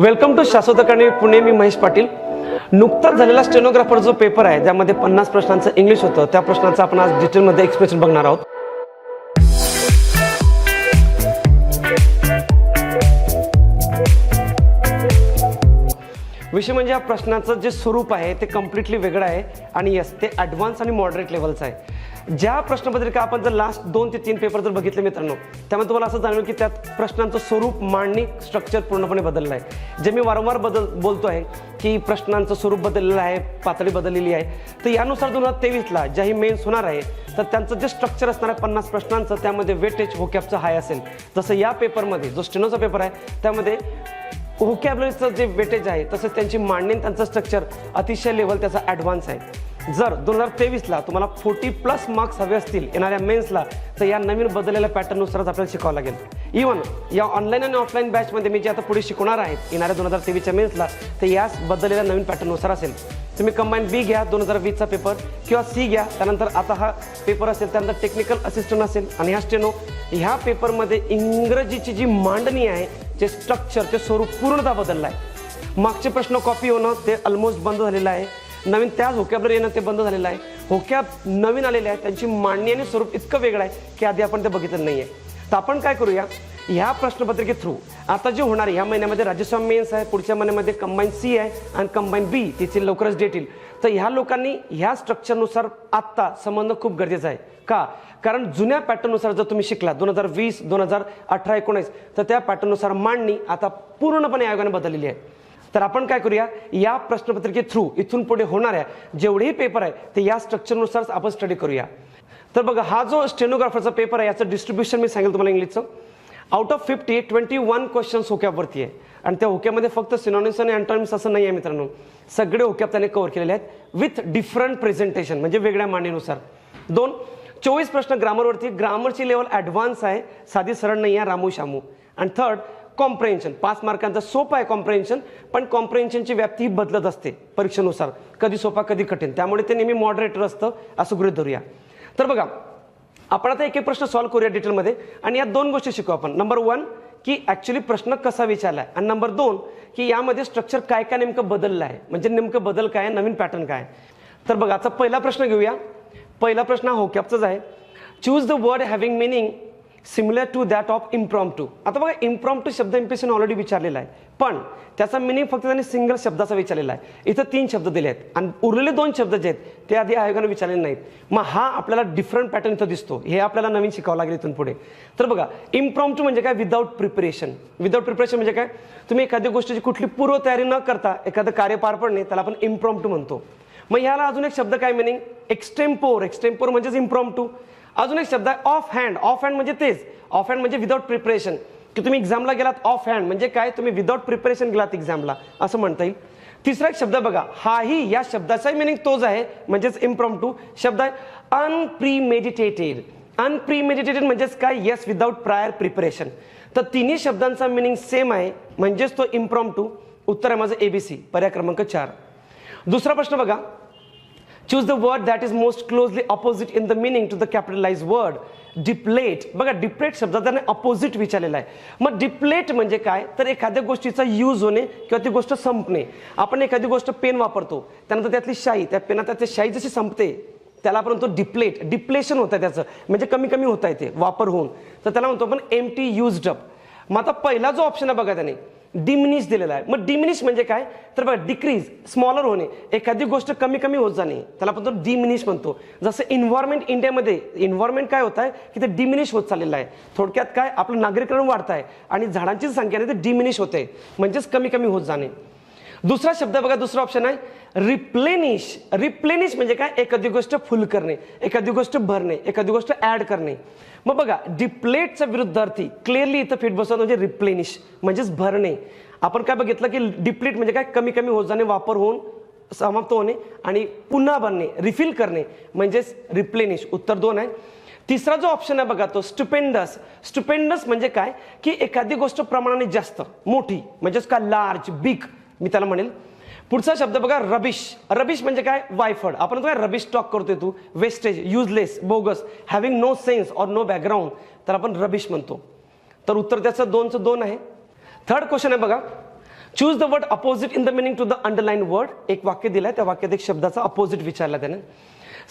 Welcome to शाश्वत academy Pune. मी महेश पाटील. नुकताच झालेला स्टेनोग्राफर जो पेपर आहे ज्यामध्ये 50 प्रश्नांचं इंग्लिश होतं, त्या प्रश्नाचं आपण आज डिटेलमध्ये एक्सप्लेनेशन बघणार आहोत. विषय म्हणजे या प्रश्नाचं जे स्वरूप आहे ते कम्प्लिटली वेगळं आहे आणि यस ते ॲडव्हान्स आणि मॉडरेट लेवलचं आहे. ज्या प्रश्नपत्रिका आपण जर लास्ट 2 ते 3 पेपर जर बघितले मित्रांनो, त्यामुळे तुम्हाला असं जाणवेल की त्यात प्रश्नांचं स्वरूप, मांडणी, स्ट्रक्चर पूर्णपणे बदललं आहे. जे मी वारंवार बोलतो आहे की प्रश्नांचं स्वरूप बदललेलं आहे, पातळी बदललेली आहे. तर यानुसार 2023ला ज्याही मेन्स होणार आहे तर त्यांचं जे स्ट्रक्चर असणार आहे 50 प्रश्नांचं, त्यामध्ये वेटेज व्होकॅबचं हाय असेल. जसं या पेपरमध्ये जो स्टेनोचा पेपर आहे त्यामध्ये व्होकॅब्युलरीचं जे वेटेज आहे तसंच त्यांची मांडणी, त्यांचं स्ट्रक्चर अतिशय लेवल त्याचा ॲडव्हान्स आहे. जर 2023ला तुम्हाला 40+ मार्क्स हवे असतील येणाऱ्या मेन्सला, तर या नवीन बदललेल्या पॅटर्ननुसारच आपल्याला शिकावं लागेल. इव्हन या ऑनलाईन आणि ऑफलाईन बॅचमध्ये मी जे आता पुढे शिकवणार आहेत येणाऱ्या 2023च्या मेन्सला, तर याच बदललेल्या नवीन पॅटर्ननुसार असेल. तुम्ही कंबाईन बी घ्या 2020चा पेपर किंवा सी घ्या, त्यानंतर आता हा पेपर असेल, त्यानंतर टेक्निकल असिस्टंट असेल आणि ह्या स्टेनो. ह्या पेपरमध्ये इंग्रजीची जी मांडणी आहे, जे स्ट्रक्चर, ते स्वरूप पूर्णतः बदललं आहे. मागचे प्रश्न कॉपी होणं ते ऑलमोस्ट बंद झालेलं आहे. नवीन त्याच व्होकॅब्युलरी येणं ते बंद झालेलं आहे. व्होकॅब नवीन आलेले आहे, त्यांची मांडणी आणि स्वरूप इतकं वेगळं आहे की आधी आपण ते बघितलं नाही आहे. तर आपण काय करूया, ह्या प्रश्नपत्रिके थ्रू आता जे होणार आहे ह्या महिन्यामध्ये राजस्थान मेन्स आहे, पुढच्या महिन्यामध्ये कंबाईन सी आहे आणि कंबाईन बी, तिची लवकरच डेट येईल. तर ह्या लोकांनी ह्या स्ट्रक्चरनुसार आत्ता समजणं खूप गरजेचं आहे. का? कारण जुन्या पॅटर्ननुसार जर तुम्ही शिकला 2020, 2018, 19, तर त्या पॅटर्ननुसार मांडणी आता पूर्णपणे आयोगाने बदललेली आहे. तर आपण काय करूया, या प्रश्नपत्रिके थ्रू इथून पुढे होणाऱ्या जेवढेही पेपर आहे ते या स्ट्रक्चरनुसार आपण स्टडी करूया. तर बघा, हा जो स्टेनोग्राफरचा पेपर आहे याचं डिस्ट्रीब्युशन मी सांगेल तुम्हाला इंग्लिशचं. आउट ऑफ 50, 21 क्वेश्चन्स व्होकॅबवरती आहे आणि त्या व्होकॅबमध्ये फक्त सिनॉनिम्स आणि अँटॉनिम्स असं नाही आहे मित्रांनो. सगळे व्होकॅब त्याने कव्हर केलेले आहेत विथ डिफरंट प्रेझेंटेशन, म्हणजे वेगळ्या मांडणीनुसार. 24 प्रश्न ग्रामरवरती. ग्रामरची लेवल ॲडव्हान्स आहे, साधी सरळ नाही आहे, रामू शामू. आणि थर्ड कॉम्प्रेन्शन, 5 मार्कांचा सोपा आहे कॉम्प्रेन्शन, पण कॉम्प्रेन्शनची व्याप्ती ही बदलत असते परीक्षेनुसार, कधी सोपा कधी कठीण, त्यामुळे ते नेहमी मॉडरेटर असतं असं गृहीत धरूया. तर बघा, आपण आता एक एक प्रश्न सॉल्व्ह करूया डिटेलमध्ये आणि यात 2 गोष्टी शिकू आपण. नंबर 1 की ॲक्च्युली प्रश्न कसा विचारला आहे, आणि नंबर 2 की यामध्ये स्ट्रक्चर काय काय नेमकं बदललं आहे, म्हणजे नेमकं बदल काय आहे, नवीन पॅटर्न काय आहे. तर बघा, आता पहिला प्रश्न घेऊया. पहिला प्रश्न हा व्होकॅबचाच आहे. Choose the word having meaning similar to that of impromptu. आता बघा, इम्प्रॉम्प्टू शब्द एमपीएससीने ऑलरेडी विचारलेला आहे, पण त्याचा मिनिंग फक्त त्यांनी सिंगल शब्दाचा विचारलेला आहे. इथं 3 शब्द दिले आहेत आणि उरलेले 2 शब्द जे आहेत ते आधी आयोगाने विचारलेले नाहीत. मग हा आपल्याला डिफरंट पॅटर्न इथं दिसतो, हे आपल्याला नवीन शिकावं लागेल इथून पुढे. तर बघा, इम्प्रॉम्प्टू म्हणजे काय, विदाऊट प्रिपरेशन. विदाऊट प्रिपरेशन म्हणजे काय, तुम्ही एखाद्या गोष्टीची कुठली पूर्वतयारी न करता एखादं कार्य पार पडणे, त्याला आपण इम्प्रॉम्प्टू म्हणतो. मग ह्याला अजून एक शब्द काय मिनिंग, एक्स्टेम्पोर. एक्स्टेम्पोर म्हणजेच इम्प्रॉम्प्टू. अजून एक शब्द आहे ऑफ हँड. ऑफ हँड म्हणजे तेच, ऑफ हँड म्हणजे विदाऊट प्रिपरेशन, की तुम्ही एक्झामला गेलात ऑफ हँड म्हणजे काय, तुम्ही विदाऊट प्रिपरेशन गेलात एक्झामला असं म्हणता येईल. तिसरा एक शब्द बघा, हाही या शब्दाचाही मिनिंग तोच आहे, म्हणजेच इम्प्रॉम्प्टू. शब्द आहे अनप्रीमेडिटेटेड. अनप्रीमेडिटेटेड म्हणजेच काय, येस, विदाऊट प्रायर प्रिपरेशन. तर तिन्ही शब्दांचा मिनिंग सेम आहे, म्हणजेच तो इम्प्रॉम्प्टू. उत्तर आहे माझं ABC, पर्याय क्रमांक 4. दुसरा प्रश्न बघा, choose the word that is most closely opposite in the meaning to the capitalize word. Deplete. बघा, डिप्लेट शब्दात त्याने अपोजिट विचारलेला आहे. मग डिप्लेट म्हणजे काय, तर एखाद्या गोष्टीचा यूज होणे किंवा ती गोष्ट संपणे. आपण एखादी गोष्ट पेन वापरतो, त्यानंतर त्यातली शाई, त्या पेनात शाई जशी संपते त्याला आपण म्हणतो डिप्लेट. डिप्लेशन होतं त्याचं, म्हणजे कमी कमी होत आहे ते वापर होऊन, तर त्याला म्हणतो आपण एम्प्टी युज्ड अप. मग आता पहिला जो ऑप्शन आहे बघा, त्याने डिमिनिश दिलेला आहे. मग डिमिनिश म्हणजे काय, तर बघा, डिक्रीज, स्मॉलर होणे, एखादी गोष्ट कमी कमी होत जाणे, त्याला आपण तो डिमिनिश म्हणतो. जसं इन्व्हायरमेंट इंडियामध्ये इन्व्हायरमेंट काय होत आहे की ते डिमिनिश होत चाललेलं आहे. थोडक्यात काय, आपलं नागरीकरण वाढत आहे आणि झाडांची संख्या ते डिमिनिश होते, म्हणजेच कमी कमी होत जाणे. दुसरा शब्द बघा, दुसरा ऑप्शन आहे रिप्लेनिश. रिप्लेनिश म्हणजे काय, एखादी गोष्ट फुल करणे, एखादी गोष्ट भरणे, एखादी गोष्ट ऍड करणे. मग बघा, डिप्लेटचा विरुद्धार्थी क्लिअरली इथं फिट बसवत म्हणजे रिप्लेनिश, म्हणजेच भरणे. आपण काय बघितलं की डिप्लेट म्हणजे काय, कमी कमी होत जाणे, वापर होऊन समाप्त होणे आणि पुन्हा भरणे, रिफिल करणे, म्हणजेच रिप्लेनिश. उत्तर 2 आहे. तिसरा जो ऑप्शन आहे बघा, तो स्टुपेंडस. स्टुपेंडस म्हणजे काय, की एखादी गोष्ट प्रमाणाने जास्त मोठी, म्हणजेच काय, लार्ज, बिग मी त्याला म्हणेल. पुढचा शब्द बघा, रबिश. रबिश म्हणजे काय, वायफळ. आपण काय रबिश टॉक करतोय, तू wastage, useless, bogus, having no sense or no background, तर आपण रबिश म्हणतो. तर उत्तर त्याचं 2चं 2 आहे. थर्ड क्वेश्चन आहे बघा, choose the word opposite in the meaning to the underline word. एक वाक्य दिलंय, त्या वाक्यात एक शब्दाचा अपोजिट विचारला त्याने.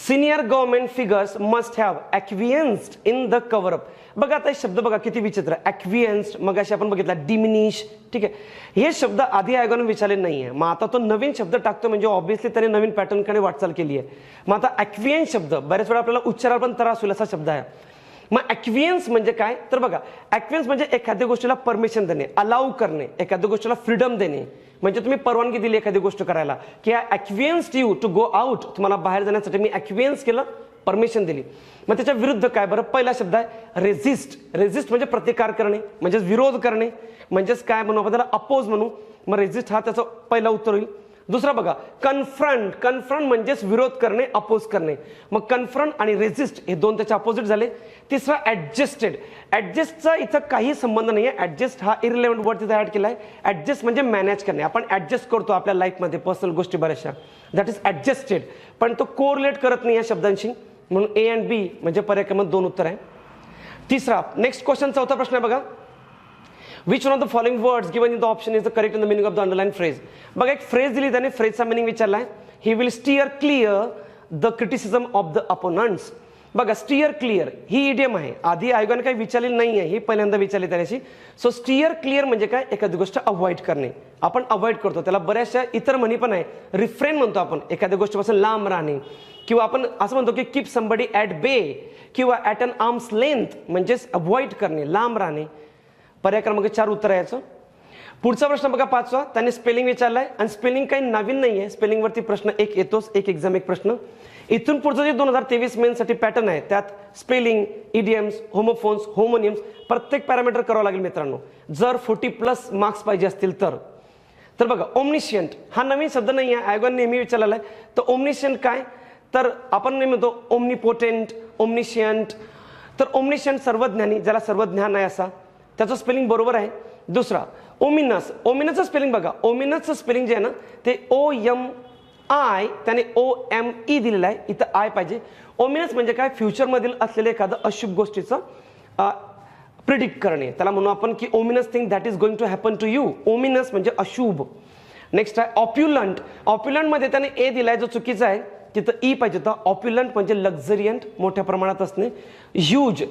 Senior government figures must have acquiesced in the cover up. बघा आता हे शब्द बघा किती विचित्र. ॲक्विएन्स्ड मग अशी आपण बघितला डिमिनिश. ठीक आहे, हे शब्द आधी आयोगाने विचारले नाहीये. मग आता तो नवीन शब्द टाकतो म्हणजे ऑब्व्हियसली त्याने नवीन पॅटर्नकडे वाटचाल केली आहे. मग आता ॲक्विएन्स शब्द बऱ्याच वेळा आपल्याला उच्चाराला पण त्रास होईल असा शब्द आहे. मग ॲक्विएन्स म्हणजे काय तर बघा, ॲक्विएन्स म्हणजे एखाद्या गोष्टीला परमिशन देणे, अलाउ करणे, एखाद्या गोष्टीला फ्रीडम देणे. म्हणजे तुम्ही परवानगी दिली एखादी गोष्ट करायला की I acquiesced you to go out. तुम्हाला बाहेर जाण्यासाठी मी ॲक्विएन्स केलं, परमिशन दिली. मग त्याच्या विरुद्ध काय बरं, पहिला शब्द आहे रेझिस्ट. रेझिस्ट म्हणजे प्रतिकार करणे, म्हणजेच विरोध करणे, म्हणजेच काय म्हणू आपण त्याला अपोज म्हणू. मग रेझिस्ट हा त्याचं पहिला उत्तर होईल. दुसरा बघा कन्फ्रंट. कन्फ्रंट म्हणजेच विरोध करणे, अपोज करणे. मग कन्फ्रंट आणि रेझिस्ट हे दोन त्याचे अपोजिट झाले. तिसरा ॲडजस्टेड. ॲडजस्टचा इथं काही संबंध नाही आहे. ॲडजस्ट हा इरिलेव्हंट वर्ड तिथे ॲड केला आहे. ॲडजस्ट म्हणजे मॅनेज करणे. आपण ॲडजस्ट करतो आपल्या लाईफमध्ये पर्सनल गोष्टी बऱ्याचशा, दॅट इज ॲडजस्टेड. पण तो कोरिलेट करत नाही या शब्दांशी, म्हणून ए अँड बी म्हणजे पर्याय क्रमांक 2 उत्तर आहे. तिसरा नेक्स्ट क्वेश्चन, चौथा प्रश्न आहे बघा. Which one of the following words given in the option is the correct in the meaning of the underlined phrase? बघा एक फ्रेज दिली त्याने, फ्रेजचा मिनिंग विचारलाय. He will steer clear the criticism of the opponents. बघा steer clear ही idiom आहे, आधी आयोगाने काही विचारलेली नाही आहे, ही पहिल्यांदा विचारली त्याच्याशी. सो स्टीअर क्लिअर म्हणजे काय, एखादी गोष्ट अवॉइड करणे. आपण अवॉइड करतो, त्याला बऱ्याचशा इतर म्हणी पण आहे. रिफ्रेन म्हणतो आपण, एखाद्या गोष्टीपासून लांब राहणे. किंवा आपण असं म्हणतो की कीप समबडी ॲट बे किंवा ॲट अन आर्म्स लेंथ, म्हणजेच अवॉइड करणे, लांब राहणे. पर्याय क्रमांक 4 उत्तर आहे याचं. पुढचा प्रश्न बघा 5वा, त्याने स्पेलिंग विचारलाय आणि स्पेलिंग काही नवीन नाही आहे. स्पेलिंगवरती प्रश्न एक येतोच, एक एक्झाम एक प्रश्न. इथून पुढचं जे 2023 मेनसाठी पॅटर्न आहे त्यात स्पेलिंग, इडियम्स, होमोफोन्स, होमोनियम्स प्रत्येक पॅरामीटर करावं लागेल मित्रांनो, जर 40+ मार्क्स पाहिजे असतील तर. तर बघा ओमनिशियंट हा नवीन शब्द नाही आहे, आयोगाने नेहमी विचारलेला आहे. तर ओमनिशियंट काय, तर आपण नेहमी म्हणतो ओमनिपोटेंट, ओमनिशियंट. तर ओमनिशियंट सर्वज्ञानी, ज्याला सर्वज्ञान आहे असा, त्याचं स्पेलिंग बरोबर आहे. दुसरा ओमिनस. ओमिनसचं स्पेलिंग बघा, ओमिनसचं स्पेलिंग जे आहे ना ते OMI, त्याने OME दिलेलं आहे, इथं आय पाहिजे. ओमिनस म्हणजे काय, फ्युचरमधील असलेल्या एखादं अशुभ गोष्टीचं प्रिडिक्ट करणे. त्याला म्हणू आपण की ominous thing that is going to happen to you. Ominous म्हणजे अशुभ. नेक्स्ट आहे ऑप्युलंट. ऑप्युलंटमध्ये त्याने ए दिलाय जो चुकीचा आहे, तिथं ई पाहिजे होता. ऑप्युलंट म्हणजे लक्झरियंट, मोठ्या प्रमाणात असणे. ह्यूज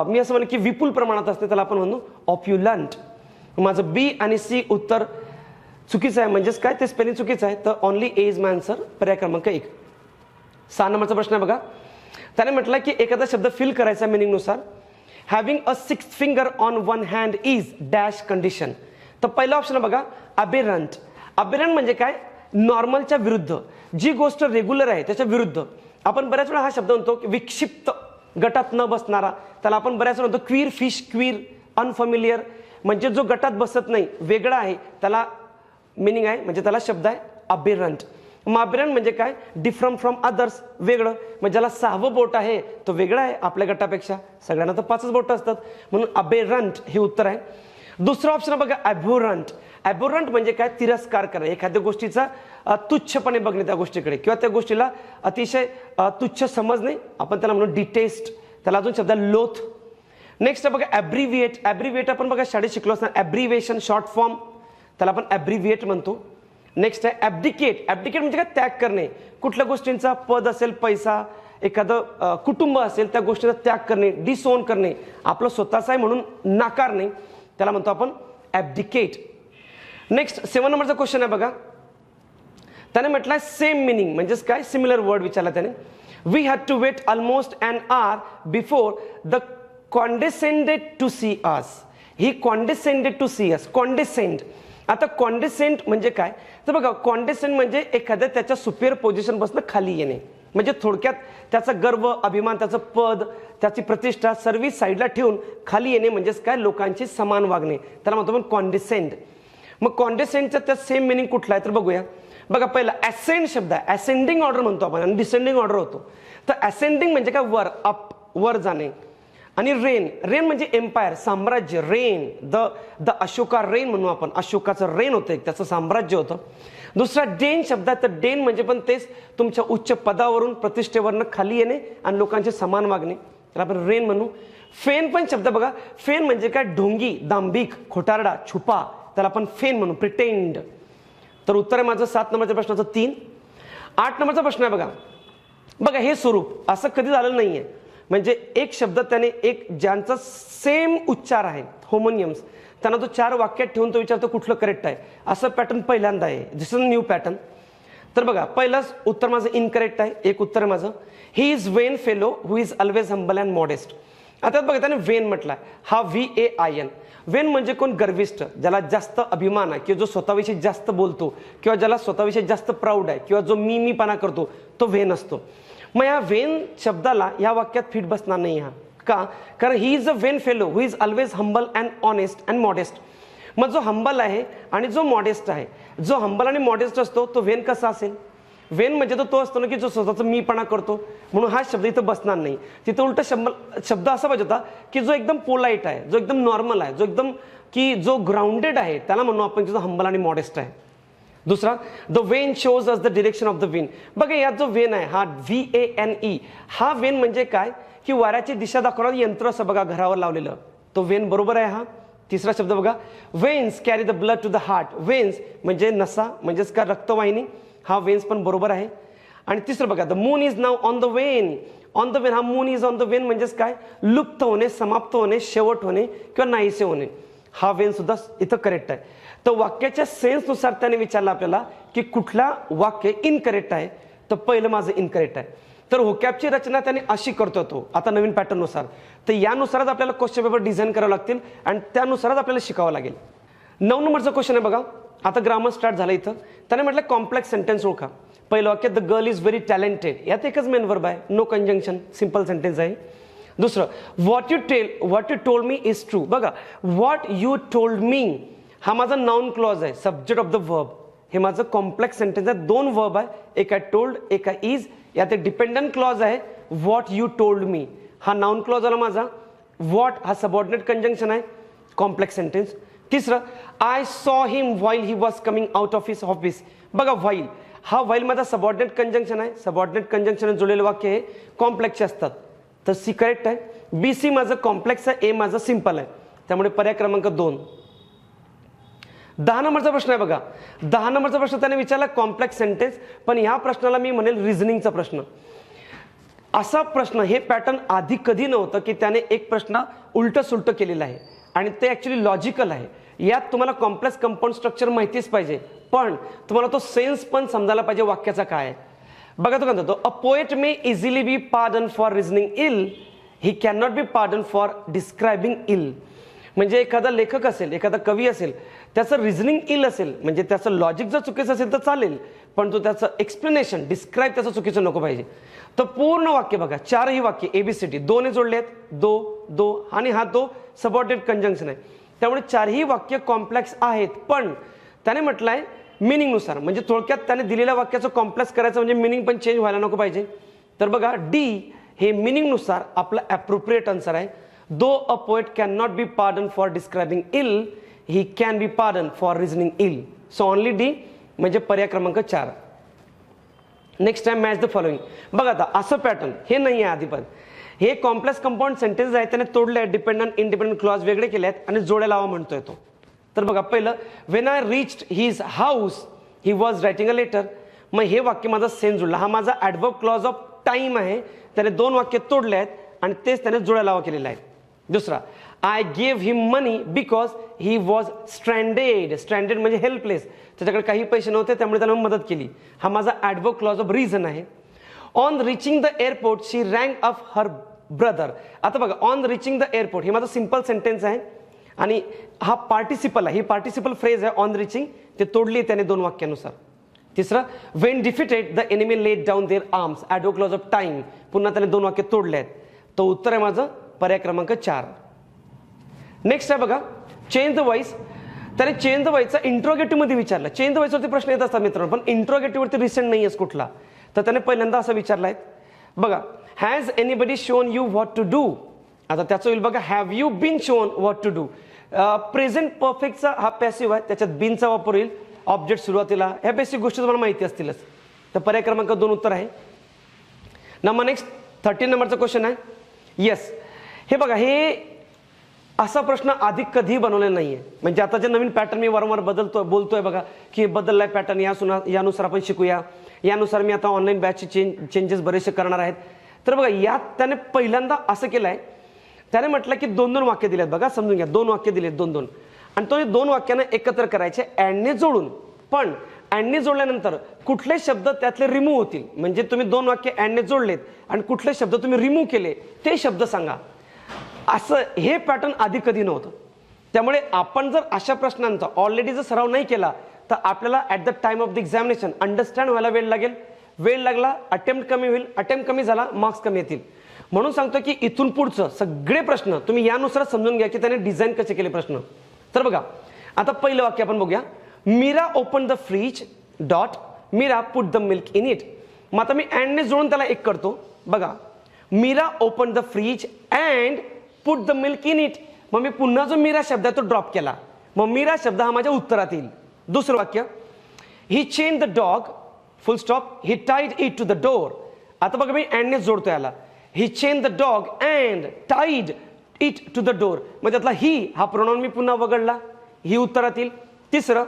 मी असं म्हणेन की विपुल प्रमाणात असते, त्याला आपण म्हणू ऑप्युलंट. माझं बी आणि सी उत्तर चुकीचं आहे, म्हणजेच काय ते स्पेलिंग चुकीचं आहे. तर only A is my answer, पर्याय क्रमांक 1. 6 नंबरचा प्रश्न आहे बघा. त्याने म्हटलं की एखादा शब्द फिल करायचा मिनिंगनुसार. Having a 6th finger on one hand is dash condition. तर पहिला ऑप्शन बघा अबेरंट. अबेरंट म्हणजे काय, नॉर्मलच्या विरुद्ध, जी गोष्ट रेग्युलर आहे त्याच्या विरुद्ध. आपण बऱ्याच वेळा हा शब्द म्हणतो की विक्षिप्त, गटात न बसणारा. त्याला आपण बऱ्याच वेळा म्हणतो क्वीर फिश. क्वीर अनफॅमिलियर म्हणजे जो गटात बसत नाही, वेगळा आहे, त्याला मिनिंग आहे, म्हणजे त्याला शब्द आहे अबेरंट. मग अबेरंट म्हणजे काय, डिफरंट फ्रॉम अदर्स, वेगळं. म्हणजे ज्याला 6वं बोट आहे तो वेगळा आहे आपल्या गटापेक्षा. सगळ्यांना तर 5च बोट असतात, म्हणून अबेरंट हे उत्तर आहे. दुसरा ऑप्शन बघा ॲबोरंट. ॲबोरंट म्हणजे काय, तिरस्कार करणे, एखाद्या गोष्टीचा तुच्छपणे बघणे त्या गोष्टीकडे, किंवा त्या गोष्टीला अतिशय तुच्छ समजणे, आपण त्याला म्हणू डिटेस्ट. त्याला अजून शब्द लोथ. नेक्स्ट बघा ॲब्रिव्हिएट. ॲब्रिव्हिएट आपण बघा शाळेत शिकलो असणार, ॲब्रिव्हिएशन शॉर्ट फॉर्म, त्याला आपण ॲब्रिव्हिएट म्हणतो. नेक्स्ट आहे ॲब्डिकेट. ॲब्डिकेट म्हणजे काय, त्याग करणे. कुठल्या गोष्टींचा, पद असेल, पैसा, एखादं कुटुंब असेल, त्या गोष्टीचा त्याग करणे, डिसओन करणे, आपलं स्वतःचं आहे म्हणून नाकारणे, त्याला म्हणतो आपण ॲब्डिकेट. नेक्स्ट 7 नंबरचा क्वेश्चन आहे बघा. त्याने म्हटलंय सेम मिनिंग, म्हणजेच काय, सिमिलर वर्ड विचारला त्याने. We had to wait almost an hour before the condescended to see us. He condescended to see us, condescend. आता कॉन्डेसेंट म्हणजे काय, तर बघा कॉन्डेसेंट म्हणजे एखाद्या त्याच्या सुपिरियर पोझिशनपासून खाली येणे. म्हणजे थोडक्यात त्याचा गर्व, अभिमान, त्याचं पद, त्याची प्रतिष्ठा सर्व्हिस साईडला ठेवून खाली येणे, म्हणजेच काय, लोकांची समान वागणे, त्याला म्हणतो आपण कॉन्डेसेंड. मग कॉन्डेसेंडचं त्या सेम मिनिंग कुठला आहे तर बघूया. बघा पहिला असेंड शब्द आहे, असेंडिंग ऑर्डर म्हणतो आपण आणि डिसेंडिंग ऑर्डर होतो. तर असेंडिंग म्हणजे काय, वर, अप, वर जाणे. आणि रेन. रेन म्हणजे एम्पायर, साम्राज्य. रेन द अशोका रेन म्हणू आपण, अशोकाचं रेन होतं, एक त्याचं साम्राज्य होतं. दुसरा डेन शब्द आहे, तर डेन म्हणजे पण तेच तुमच्या उच्च पदावरून, प्रतिष्ठेवरनं खाली येणे आणि लोकांचे समान वागणे, तर आपण रेन म्हणू. फेन पण शब्द बघा, फेन म्हणजे काय, ढोंगी, दांभिक, खोटारडा, छुपा, त्याला आपण फेन म्हणू, प्रिटेंड. तर उत्तर आहे माझं 7 नंबरच्या प्रश्नाचं 3. 8 नंबरचा प्रश्न आहे बघा. बघा हे स्वरूप असं कधी झालं नाहीये, म्हणजे एक शब्द त्याने एक ज्यांचा सेम उच्चार आहे होमोनियम्स, त्यांना तो 4 वाक्यात ठेवून तो विचारतो कुठलं करेक्ट आहे, असं पॅटर्न पहिल्यांदा आहे. दिस इज अ न्यू पॅटर्न. तर बघा पहिलंच उत्तर माझं इनकरेक्ट आहे. एक उत्तर आहे माझं, he is Wien fellow who is always humble and modest. आता बघा त्याने वेन म्हटलाय, हा VAIN. वेन म्हणजे कोण? गर्विष्ठ, ज्याला जास्त अभिमान आहे किंवा जो स्वतःविषयी जास्त बोलतो किंवा ज्याला स्वतःविषयी जास्त प्राऊड आहे किंवा जो मीपणा करतो तो वेन असतो. मग या वेन शब्दाला या वाक्यात फिट बसणार नाही. हा का? कारण ही is a Wien fellow who is always humble and honest and modest. मग जो हंबल आहे आणि जो मॉडेस्ट आहे, जो हंबल आणि मॉडेस्ट असतो तो वेन कसा असेल? वेन म्हणजे तो असतो ना की जो स्वतःचा मीपणा करतो, म्हणून हा शब्द इथं बसणार नाही. तिथं उलट शब्द असा पाहिजे होता की जो एकदम पोलाईट आहे, जो एकदम नॉर्मल आहे, जो एकदम की जो ग्राउंडेड आहे, त्याला म्हणू आपण की जो हंबल आणि मॉडेस्ट आहे. दुसरा, the Wien shows us the direction of the wind. बघा यात जो वेन आहे हा VANE, हा वेन म्हणजे काय की वाऱ्याची दिशा दाखवणारं यंत्र असं बघा घरावर लावलेलं, तो वेन बरोबर आहे. हा तिसरा शब्द बघा, veins carry the blood to the heart. Veins म्हणजे नसा, म्हणजेच का रक्तवाहिनी, हा वेन्स पण बरोबर आहे. आणि तिसरं बघा, the moon is now on the wane. On the wane, हा moon is on the wane म्हणजेच काय? लुप्त होणे, समाप्त होणे, शेवट होणे किंवा नाहीसे होणे. हा वेन सुद्धा इथं करेक्ट आहे. तर वाक्याच्या सेन्सनुसार त्याने विचारलं आपल्याला की कुठला वाक्य इनकरेक्ट आहे, तर पहिलं माझं इनकरेक्ट आहे. तर होकॅबची रचना त्याने अशी करतो तो आता नवीन पॅटर्ननुसार. तर यानुसारच आपल्याला क्वेश्चन पेपर डिझाईन करावे लागतील आणि त्यानुसारच आपल्याला शिकावं लागेल. 9 नंबरचा क्वेश्चन आहे बघा. आता ग्रामर स्टार्ट झालं इथं. त्याने म्हटलं कॉम्प्लेक्स सेंटेन्स ओळखा. पहिलं वाक्य, the girl is very talented. यात एकच मेन वर्ब आहे, नो कंजंक्शन, सिंपल सेंटेन्स आहे. दुसरं, what you told me is true. बघा व्हॉट यू टोल्ड मी हा माझा नाउन क्लॉज आहे, सब्जेक्ट ऑफ द वर्ब. हे माझं कॉम्प्लेक्स सेंटेन्स आहे. 2 वर्ब आहे, एक आहे टोल्ड, एक आहे इज. यात एक डिपेंडंट क्लॉज आहे, व्हॉट यू टोल्ड मी हा नाउन क्लॉज आला माझा. व्हॉट हा सबऑर्डिनेट कंजंक्शन आहे, कॉम्प्लेक्स सेंटेन्स. तिसरं, I saw him while he was coming out of his office. बघा व्हाईल, हा व्हाईल माझा सबऑर्डिनेट कंजंक्शन आहे. सबऑर्डिनेट कंजंक्शन जोडलेलं वाक्य हे कॉम्प्लेक्सचे असतात, तर सी करेक्ट आहे. BC माझं कॉम्प्लेक्स आहे, A माझं सिंपल आहे, त्यामुळे पर्याय क्रमांक 2. 10 नंबरचा प्रश्न आहे बघा. 10 नंबरचा प्रश्न त्याने विचारला कॉम्प्लेक्स सेंटेन्स, पण ह्या प्रश्नाला मी म्हणेल रिझनिंगचा प्रश्न. असा प्रश्न हे पॅटर्न आधी कधी नव्हतं की त्याने एक प्रश्न उलट सुलट केलेला आहे आणि ते ॲक्च्युली लॉजिकल आहे. यात तुम्हाला कॉम्प्लेक्स कंपाऊंड स्ट्रक्चर माहितीच पाहिजे, पण तुम्हाला तो सेन्स पण समजायला पाहिजे वाक्याचा काय आहे. बघा तो काय म्हणतो, a poet may easily be pardon for reasoning ill, he can not be pardon for describing ill. म्हणजे एखादा लेखक असेल, एखादा कवी असेल, त्याचं रिझनिंग इल असेल, म्हणजे त्याचं लॉजिक जर चुकीचं असेल तर चालेल, पण तो त्याचं एक्सप्लेनेशन डिस्क्राईब त्याचं चुकीचं नको पाहिजे. तर पूर्ण वाक्य बघा, 4ही वाक्य ABCD 2 जोडले आहेत, दो आणि हा तो सबऑर्डिनेट कंजंक्शन आहे, त्यामुळे 4ही वाक्य कॉम्प्लेक्स आहेत. पण त्याने म्हटलंय मिनिंगनुसार, म्हणजे थोडक्यात त्याने दिलेल्या वाक्याचं कॉम्प्लेक्स करायचं म्हणजे मिनिंग पण चेंज व्हायला नको पाहिजे. तर बघा D हे मिनिंगनुसार आपलं ॲप्रोप्रिएट आन्सर आहे. Though a poet can not be pardon for describing ill, he can be pardon for reasoning ill. So only D म्हणजे पर्याय क्रमांक 4. Next time match the following. बघा आता असं पॅटर्न हे नाही आहे आधी, पण हे कॉम्प्लेक्स कंपाऊंड सेंटेन्स आहे, त्याने तोडले आहेत, डिपेंडंट इंडिपेंडंट क्लॉज वेगळे केले आहेत आणि जोड्या लावा म्हणतोय तो. तर बघा पहिलं, when I reached his house he was writing a letter. मग हे वाक्य माझा सेन्स जुळला, हा माझा ॲडवर्ब क्लॉज ऑफ टाइम आहे, त्याने 2 वाक्य तोडले आहेत आणि तेच त्याने जोड्या लावा केलेला आहे. दुसरा, I gave him money because he was stranded. Stranded म्हणजे हेल्पलेस, त्याच्याकडे काही पैसे नव्हते त्यामुळे त्याला मदत केली. हा माझा ॲडवर्ब क्लॉज ऑफ रिझन आहे. On reaching the airport she rang up her brother. आता बघा, ऑन रिचिंग द एअरपोर्ट हे माझं सिंपल सेंटेन्स आहे आणि हा पार्टिसिपल आहे, ही पार्टिसिपल फ्रेज आहे ऑन रिचिंग, ते तोडली त्याने 2 वाक्यानुसार. तिसरं, when defeated the enemy let down their arms. Adverb clause of time, पुन्हा त्याने 2 वाक्य तोडले आहेत. तर उत्तर आहे माझं पर्याय क्रमांक 4. नेक्स्ट आहे बघा, चेंज द वॉइस. त्याने चेंज द वॉइसचा इंट्रोगेटिव्ह मध्ये विचारला. चेंज द वॉइसवरती प्रश्न येत असतात मित्रांनो, पण इंट्रोगेटिव्हवरती रिसेंट नाही आहेस कुठला. तर त्याने पहिल्यांदा असं विचारलं आहे बघा, has anybody shown you what to do. आता त्याचं होईल बघा, have you been shown what to do. Present परफेक्टचा हा पॅसिव्ह आहे, त्याच्यात बीनचा वापर होईल, ऑब्जेक्ट सुरुवातीला. ह्या बेसिक गोष्टी तुम्हाला माहिती असतीलच. तर पर्याय क्रमांक 2 उत्तर आहे. नंबर नेक्स्ट 13 नंबरचा क्वेश्चन आहे. येस, हे बघा, हे असा प्रश्न आधी कधीही बनवलेला नाहीये. म्हणजे आता जे नवीन पॅटर्न मी वारंवार बोलतोय बघा की बदललाय पॅटर्न, यानुसार आपण शिकूया, यानुसार मी आता ऑनलाईन बॅचचे चेंजेस बरेचसे करणार आहेत. तर बघा यात त्याने पहिल्यांदा असं केलंय, त्याने म्हटलं की 2-2 वाक्य दिलेत. बघा समजून घ्या, 2 वाक्य दिलेत 2-2, आणि तो 2 वाक्यांना एकत्र करायचे अँडने जोडून. पण अँडने जोडल्यानंतर कुठले शब्द त्यातले रिमूव्ह होतील, म्हणजे तुम्ही 2 वाक्य अँडने जोडलेत आणि कुठले शब्द तुम्ही रिमूव्ह केले ते शब्द सांगा. असं हे पॅटर्न आधी कधी नव्हतं. त्यामुळे आपण जर अशा प्रश्नांचा ऑलरेडी जर सराव नाही केला तर आपल्याला at the time of the examination understand व्हायला वेळ लागेल. वेळ लागला अटेम्प्ट कमी होईल, अटेम्प्ट कमी झाला मार्क्स कमी येतील. म्हणून सांगतो की इथून पुढचं सगळे प्रश्न तुम्ही यानुसार समजून घ्या की त्याने डिझाईन कसे केले प्रश्न. तर बघा आता पहिलं वाक्य आपण बघूया. Meera open the fridge dot Meera put the milk in it. मग आता मी अँडने जोडून त्याला एक करतो. बघा Meera open the fridge and put the milk in it. मग मी पुन्हा जो मीरा शब्द आहे तो ड्रॉप केला, मग मीरा शब्द हा माझ्या उत्तरात येईल. दुसरं वाक्य he chain the dog full stop he tied it to the door. आता बघा मी अँडने जोडतो याला. He chain the dog and tied it to the door. मग त्यातला ही हा प्रोनाउन मी पुन्हा वगळला, ही उत्तरात येईल. तिसरं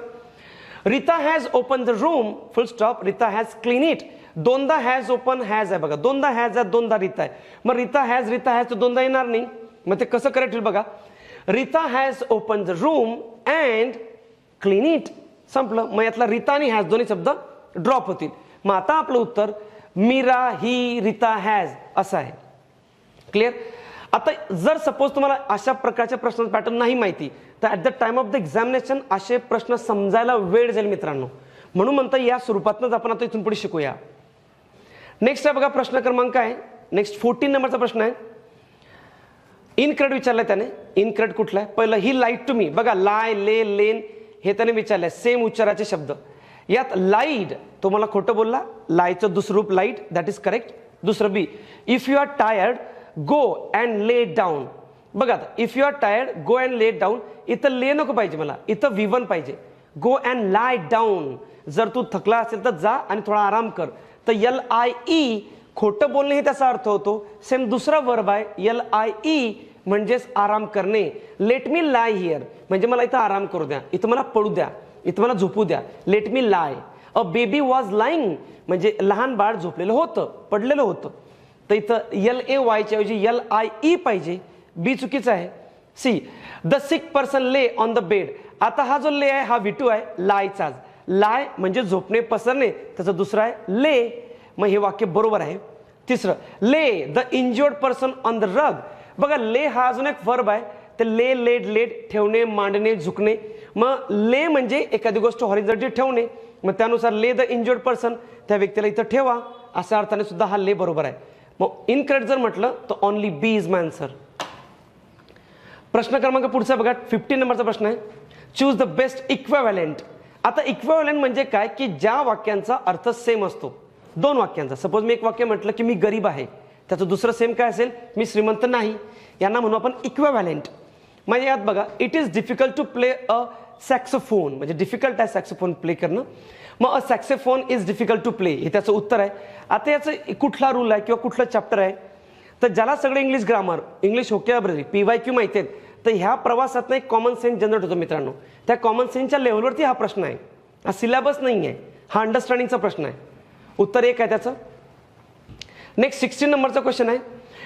Rita has open the room full stop Rita has clean it. दोनदा हॅज ओपन हॅज आहे बघा, दोनदा हॅज आहे दोनदा रीता आहे. मग रीता हॅज तर दोनदा येणार नाही. मग ते कसं करेक्ट होईल बघा. Rita has open the room and clean it. संपलं. मग यातला रीता आणि हॅज दोन्ही शब्द ड्रॉप होतील. मग आता आपलं उत्तर मीरा ही रीता हॅज असं आहे. क्लिअर. आता जर सपोज तुम्हाला अशा प्रकारच्या प्रश्नांचा पॅटर्न नाही माहिती तर at the time of the examination असे प्रश्न समजायला वेळ जाईल मित्रांनो. म्हणून म्हणता या स्वरूपातच आपण आता इथून पुढे शिकूया. नेक्स्ट आहे बघा प्रश्न क्रमांक आहे नेक्स्ट 14 नंबरचा प्रश्न आहे. इनकरेक्ट विचारलाय त्याने. इनकरेक्ट कुठला आहे? पहिलं ही लाईड टू मी. बघा लाय ले लेन हे त्याने विचारलंय, सेम उच्चाराचे शब्द. यात लाईड तो मला खोटं बोलला, लायचं दुसरं रूप लाईड, दॅट इज करेक्ट. दुसरं B if you are tired go and lay down. बघा आता if you are tired go and lay down. इथं ले नको पाहिजे मला, इथं V1 पाहिजे. Go and lie down. जर तू थकला असेल तर जा आणि थोडा आराम कर. तर LIE खोटं बोलणे हे त्याचा अर्थ होतो. सेम दुसरा वर्ब आहे LIE म्हणजेच आराम करणे. लेट मी लाय हिअर म्हणजे मला इथं आराम करू द्या, इथं मला पडू द्या, इथं मला झोपू द्या. Let me lie. A baby was lying म्हणजे लहान बाळ झोपलेलं होतं, पडलेलं होतं. तर इथं LAY च्या ऐवजी LIE पाहिजे. बी चुकीचं आहे. सी द सिक पर्सन ले ऑन द बेड. आता हा जो ले आहे हा V2 आहे लायचाच. लाय म्हणजे झोपणे पसरणे, त्याचं दुसरं आहे ले. मग हे वाक्य बरोबर आहे. तिसरं ले the injured person on the rug. बघा ले हा अजून एक वर्ब आहे. ते ले लेड लेड ठेवणे, मांडणे, झुकणे. मग ले म्हणजे एखादी गोष्ट हॉरिझॉन्टली ठेवणे. मग त्यानुसार ले द इंज्युअर्ड पर्सन त्या व्यक्तीला इथं ठेवा अशा अर्थाने सुद्धा हा ले बरोबर आहे. मग इनकरेक्ट जर म्हटलं तर only B is my answer. प्रश्न क्रमांक पुढचा बघा 15 नंबरचा प्रश्न आहे. Choose the best equivalent. आता इक्विव्हॅलेंट म्हणजे काय की ज्या वाक्यांचा अर्थ सेम असतो. 2 वाक्यांचा. सपोज मी एक वाक्य म्हटलं की मी गरीब आहे, त्याचं दुसरं सेम काय असेल मी श्रीमंत नाही. यांना म्हणू आपण इक्विव्हॅलेंट. म्हणजे यात बघा it is difficult to play a saxophone म्हणजे डिफिकल्ट आहे सॅक्सोफोन प्ले करणं. मग a saxophone is difficult to play हे त्याचं उत्तर आहे. आता याचं कुठला रूल आहे किंवा कुठलं चॅप्टर आहे तर ज्याला सगळे English grammar, English vocabulary, PYQ माहिती आहेत तर ह्या प्रवासातनं एक कॉमन सेन्स जनरेट होतो मित्रांनो. त्या कॉमन सेन्सच्या लेवलवरती हा प्रश्न आहे. हा सिलेबस नाही आहे, हा अंडरस्टँडिंगचा प्रश्न आहे. उत्तर 1 आहे त्याचं. नेक्स्ट 16 नंबरचा क्वेश्चन आहे.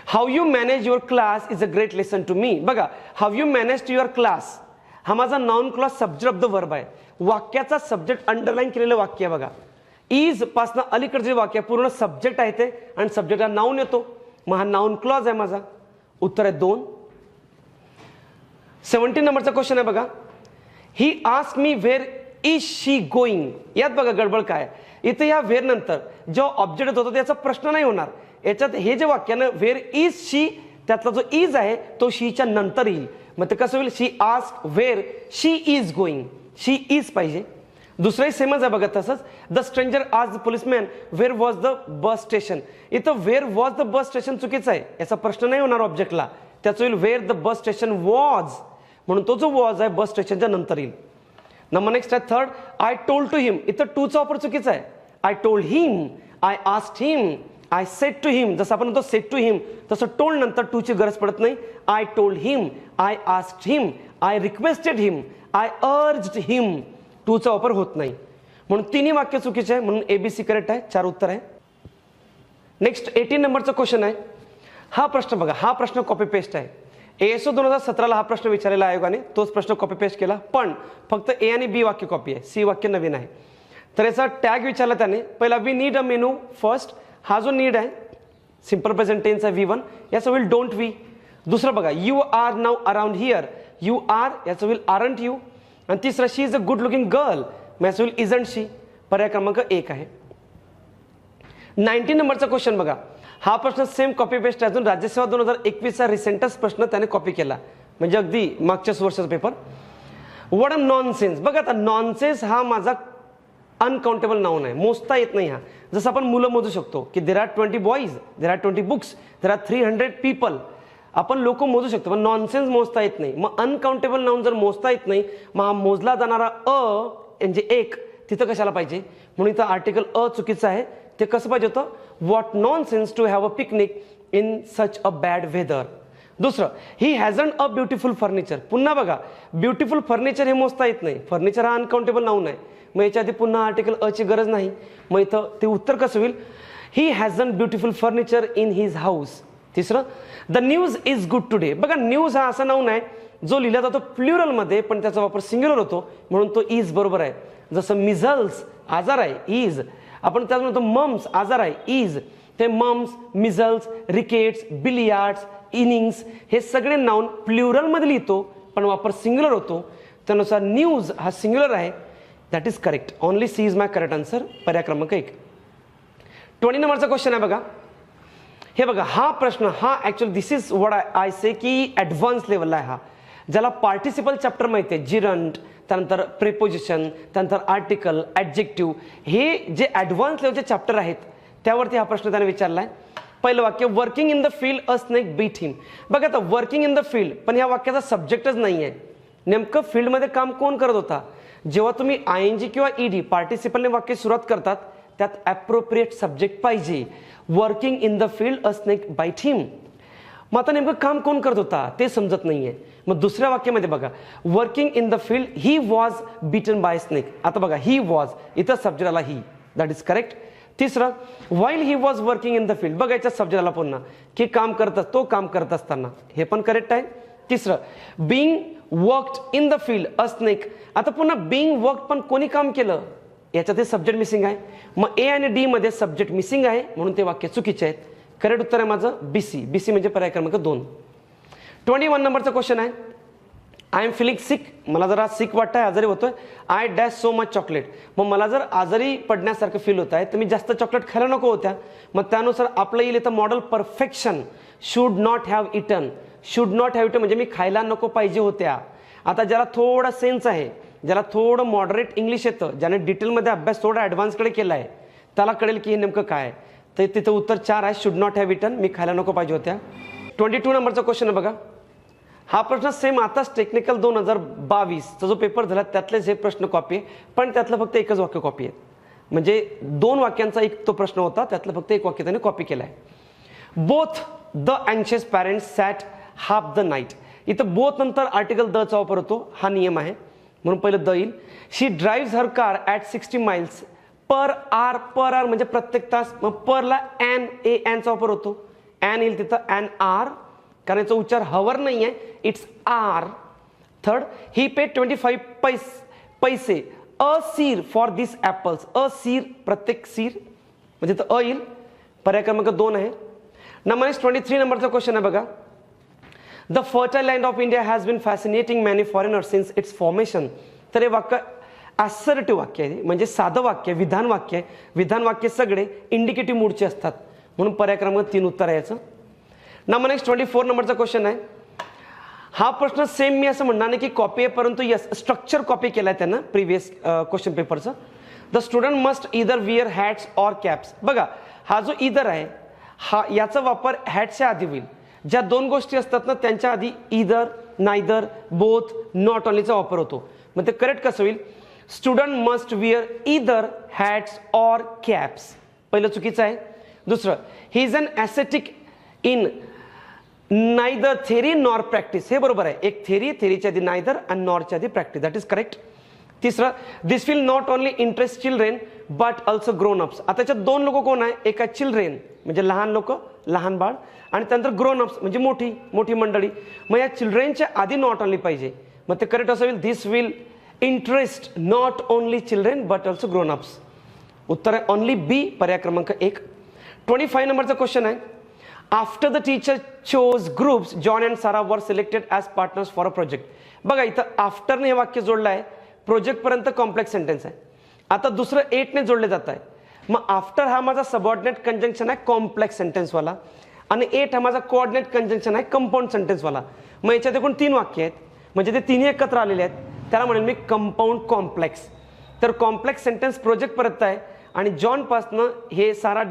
How you manage your class is a great lesson to me. बघा how you manage to your class हा माझा noun clause subject of the verb आहे. वाक्याचा सब्जेक्ट अंडरलाईन केलेलं वाक्य आहे बघा. इज पासनं अलीकडे जे वाक्य पूर्ण सब्जेक्ट आहे ते आणि सब्जेक्टला नाउन येतो. मग हा नाउन क्लॉज आहे माझा. उत्तर आहे 2. 17 नंबरचा क्वेश्चन आहे बघा. He ask me where is she going. यात बघा गडबड काय. इथे या व्हेअर नंतर जो ऑब्जेक्ट होतो त्याचा प्रश्न नाही होणार. याच्यात हे जे वाक्यानं व्हेअर इज शी त्यातला जो इज आहे तो शीच्या नंतर येईल. मग ते कसं होईल she ask where she is going. She is पाहिजे. दुसरंही सेमच आहे बघा तसंच. द स्ट्रेंजर आज the policeman where was the bus station. इथं where was the bus station चुकीचं आहे. याचा प्रश्न नाही होणार ऑब्जेक्टला. त्याचं होईल where the bus station was. म्हणून तो जो वॉज आहे बस स्टेशनच्या नंतर येईल. नंबर नेक्स्ट आहे 3rd. I told to him. इथं टूचा वापर चुकीचा आहे. I told him, I asked him, I said to him, जसं आपण म्हणतो सेड टू हिम, तसं टोल्ड नंतर टूची गरज पडत नाही. I told him, I asked him, I requested him, I urged him, टूचा वापर होत नाही. म्हणून तिन्ही वाक्य चुकीचे आहे, म्हणून ABC करेक्ट आहे. 4 उत्तर आहे. नेक्स्ट 18 नंबरचा क्वेश्चन आहे. हा प्रश्न बघा, हा प्रश्न कॉपी पेस्ट आहे. ASO 2017ला हा प्रश्न विचारलेला आयोगाने, तोच प्रश्न कॉपी पेस्ट केला, पण फक्त A आणि B वाक्य कॉपी आहे, C वाक्य नवीन आहे. तर याचा टॅग विचारला त्याने. पहिला we need a menu first, हा जो नीड आहे सिंपल प्रेझेंट टेन्स आहे V1, याचं होईल डोंट वी. दुसरं बघा you are now around here, you are याचं होईल आरंट यू. आणि तिसरं she is a good looking girl, याचं होईल इजंट शी. पर्याय क्रमांक 1 आहे. 19 नंबरचा क्वेश्चन बघा, हा प्रश्न सेम कॉपी पेस्ट आहे. अजून राज्यसेवा 2021चा रिसेंटच प्रश्न त्याने कॉपी केला, म्हणजे अगदी मागच्याच वर्षाचा पेपर. What a nonsense. बघा आता नॉनसेन्स हा माझा अनकाउंटेबल नाऊन आहे, मोजता येत नाही. हा जसं आपण मुलं मोजू शकतो की there are 20 boys, there are 20 books, there are 300 people, आपण लोक मोजू शकतो, पण नॉनसेन्स मोजता येत नाही. मग अनकाउंटेबल नाऊन जर मोजता येत नाही, मग हा मोजला जाणारा म्हणजे एक तिथं कशाला पाहिजे, म्हणून इथं आर्टिकल चुकीचं आहे. ते कसं पाहिजे होतं, what nonsense to have a picnic in such a bad weather. दुसरं ही हॅझंट अ ब्युटिफुल फर्निचर. पुन्हा बघा ब्युटिफुल फर्निचर हे मोजता येत नाही, फर्निचर हा अनकाउंटेबल नाऊन आहे, मग याच्या आधी पुन्हा आर्टिकल ची गरज नाही. मग इथं ते उत्तर कसं होईल, he hasn't beautiful furniture in his house. तिसरं the news is good today. बघा न्यूज हा असा नाऊन आहे जो लिहिला जातो प्लुरलमध्ये, पण त्याचा वापर सिंग्युलर होतो, म्हणून तो इज बरोबर आहे. जसं मिझल्स आजार आहे, इज. आपण त्याच म्हणतो मम्स आजार आहे, इज. ते mumps, measles, rickets, billiards, innings हे सगळे नाऊन प्लुरलमध्ये लिहितो, पण वापर सिंग्युलर होतो. त्यानुसार न्यूज हा सिंग्युलर आहे. That is correct. Only C is my correct answer. पर्याय क्रमांक 1. 20 नंबरचा क्वेश्चन आहे बघा. हे बघा हा प्रश्न हा actually this is what I say की ॲडव्हान्स लेवलला आहे. हा ज्याला पार्टिसिपल चॅप्टर माहिती आहे, जिरंट, त्यानंतर प्रिपोजिशन, त्यानंतर आर्टिकल, ॲडजेक्टिव्ह, हे जे ॲडव्हान्स लेवलचे चॅप्टर आहेत त्यावरती हा प्रश्न त्याने विचारला आहे. पहिलं वाक्य working in the field a snake bit him. बघा आता वर्किंग इन द फील्ड, पण ह्या वाक्याचा सब्जेक्टच नाही आहे. नेमकं फील्डमध्ये काम कोण करत होता. जेव्हा तुम्ही ING किंवा ED पार्टिसिपलने वाक्य सुरुवात करतात त्यात ॲप्रोप्रिएट सब्जेक्ट पाहिजे. Working in the field a snake bite him. मग आता नेमकं काम कोण करत होता ते समजत नाहीये. मग दुसऱ्या वाक्यामध्ये बघा working in the field he was beaten by snake. आता बघा ही वॉज, इथं सब्जेक्ट आला ही, दॅट इज करेक्ट. तिसरं while he was working in the field. बघा याच्या सब्जेक्ट आला पुन्हा की काम करत, तो काम करत असताना, हे पण करेक्ट आहे. तिसरं being worked in the field a snake. आता पुन्हा बीइंग वर्कड पण कोणी काम केलं, याच्यात हे सब्जेक्ट मिसिंग आहे. मग A आणि D मध्ये सब्जेक्ट मिसिंग आहे, म्हणून ते वाक्य चुकीचे आहेत. करेक्ट उत्तर आहे माझं BC म्हणजे पर्याय क्रमांक 2. 21 नंबरचा क्वेश्चन आहे. आय एम फिलिंग सिक. मला जरा सिक वाटतंय, आजारी होतोय. I dash so much chocolate. मग मला जर आजारी पडण्यासारखं फील होत आहे तर मी जास्त चॉकलेट खायला नको होत्या. मग त्यानुसार आपलं येईल इथं model perfection. Should not have eaten. Should not have eaten म्हणजे मी खायला नको पाहिजे होत्या. आता ज्याला थोडा सेन्स आहे, ज्याला थोडं मॉडरेट इंग्लिश येतं, ज्याने डिटेलमध्ये अभ्यास थोडा ॲडव्हान्सकडे केला आहे, त्याला कळेल की हे नेमकं काय आहे. तर तिथं उत्तर 4 आहे, शुड नॉट हॅव इटन, मी खायला नको पाहिजे होत्या. 22 नंबरचा क्वेश्चन आहे बघा. हा प्रश्न सेम आताच टेक्निकल 2022चा जो पेपर झाला त्यातलेच हे प्रश्न कॉपी आहे, पण त्यातलं फक्त एकच वाक्य कॉपी आहे. म्हणजे 2 वाक्यांचा एक तो प्रश्न होता, त्यातलं फक्त एक वाक्य त्याने कॉपी केलं आहे. बोथ द अँशियस parents sat half the night. इथं बोथ नंतर आर्टिकल दचा वापर होतो, हा नियम आहे, म्हणून पहिलं द येईल. She drive her car at 60 miles per hour म्हणजे प्रत्येक तास. मग परला चा वापर होतो, ॲन येईल तिथं, ॲन आर, कारण याचा उच्चार हवर नाही आहे, it's our. Third he paid 25 पैसे अ सीर फॉर दिस ॲपल्स. अ सीर प्रत्येक सीर म्हणजे तिथं येईल. पर्याय क्रमांक 2 आहे. नंबर 23 नंबरचा क्वेश्चन आहे बघा. The fertile land of India has been fascinating many foreigners since its formation. तर हे वाक्य असर्टिव्ह वाक्य आहे, म्हणजे साधं वाक्य, विधान वाक्य आहे. विधान वाक्य सगळे इंडिकेटिव्ह मूडचे असतात, म्हणून पर्याय क्रमांक 3 उत्तर आहे याचं. नंबर 24 नंबरचा क्वेश्चन आहे. हा प्रश्न सेम मी असं म्हणणार नाही की कॉपी आहे, परंतु यस स्ट्रक्चर कॉपी केला आहे त्यानं प्रिव्हियस क्वेश्चन पेपरचं. The student must either where hats or caps. बघा हा जो इदर आहे, हा याचा वापर हॅटच्या आधी होईल. ज्या 2 गोष्टी असतात ना त्यांच्या आधी इदर, नायदर, बोथ, नॉट ओनलीचा वापर होतो. मग ते करेक्ट कसं होईल, student must wear either hats or caps. पहिलं चुकीचं आहे. दुसरं, he is an ascetic in neither theory nor practice. हे बरोबर आहे. एक थेरीच्या आधी नायदर आणि नॉरच्या आधी प्रॅक्टिस. That is correct. तिसरं, this will not only interest children but also grown ups. आता त्याच्यात दोन लोक कोण आहे? एक आहे चिल्ड्रेन म्हणजे लहान लोक, लहान बाळ, आणि त्यानंतर ग्रोन अप्स म्हणजे मोठी मंडळी. मग या चिल्ड्रेनच्या आधी नॉट ओनली पाहिजे. मग ते करेक्ट असं होईल, this will interest not only children but also grown ups. उत्तर आहे ओनली बी, पर्याय क्रमांक 1. 25 नंबरचा क्वेश्चन आहे. After the teacher chose groups John and Sara were selected as partners for a project. बघा इथं आफ्टरने हे वाक्य जोडलं आहे. प्रोजेक्टपर्यंत कॉम्प्लेक्स सेंटेन्स आहे. आता दुसरं 8ने जोडले जात आहे. मग आफ्टर हा माझा सबऑर्डिनेट कंजंक्शन आहे कॉम्प्लेक्स सेंटेन्सवाला, आणि 8 हा माझा कोऑर्डिनेट कंजंक्शन आहे कंपाऊंड सेंटेन्सवाला. मग याच्यात एकूण 3 वाक्य आहेत, म्हणजे ते तिन्ही एकत्र आलेले आहेत. त्याला म्हणेल मी कंपाऊंड कॉम्प्लेक्स. तर कॉम्प्लेक्स सेंटेन्स प्रोजेक्टपर्यंत आहे, आणि जॉनपासनं हे सारा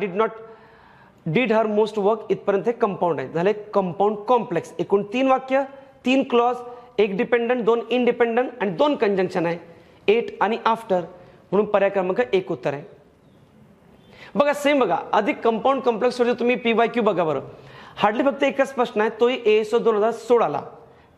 डिड हर मोस्ट वर्क इथपर्यंत हे कंपाऊंड आहे. झाले कंपाऊंड कॉम्प्लेक्स. एकूण 3 वाक्य, 3 क्लॉज, 1 डिपेंडंट, 2 इनडिपेंडंट आणि 2 कंजंक्शन आहे, 8 आणि आफ्टर. म्हणून पर्याय क्रमांक 1 उत्तर आहे. बघा सेम बघा, अधिक कंपाऊंड कॉम्प्लेक्स वरती तुम्ही PYQ बघा बरं. हार्डली फक्त एकच प्रश्न आहे, तोही ASO 2016ला.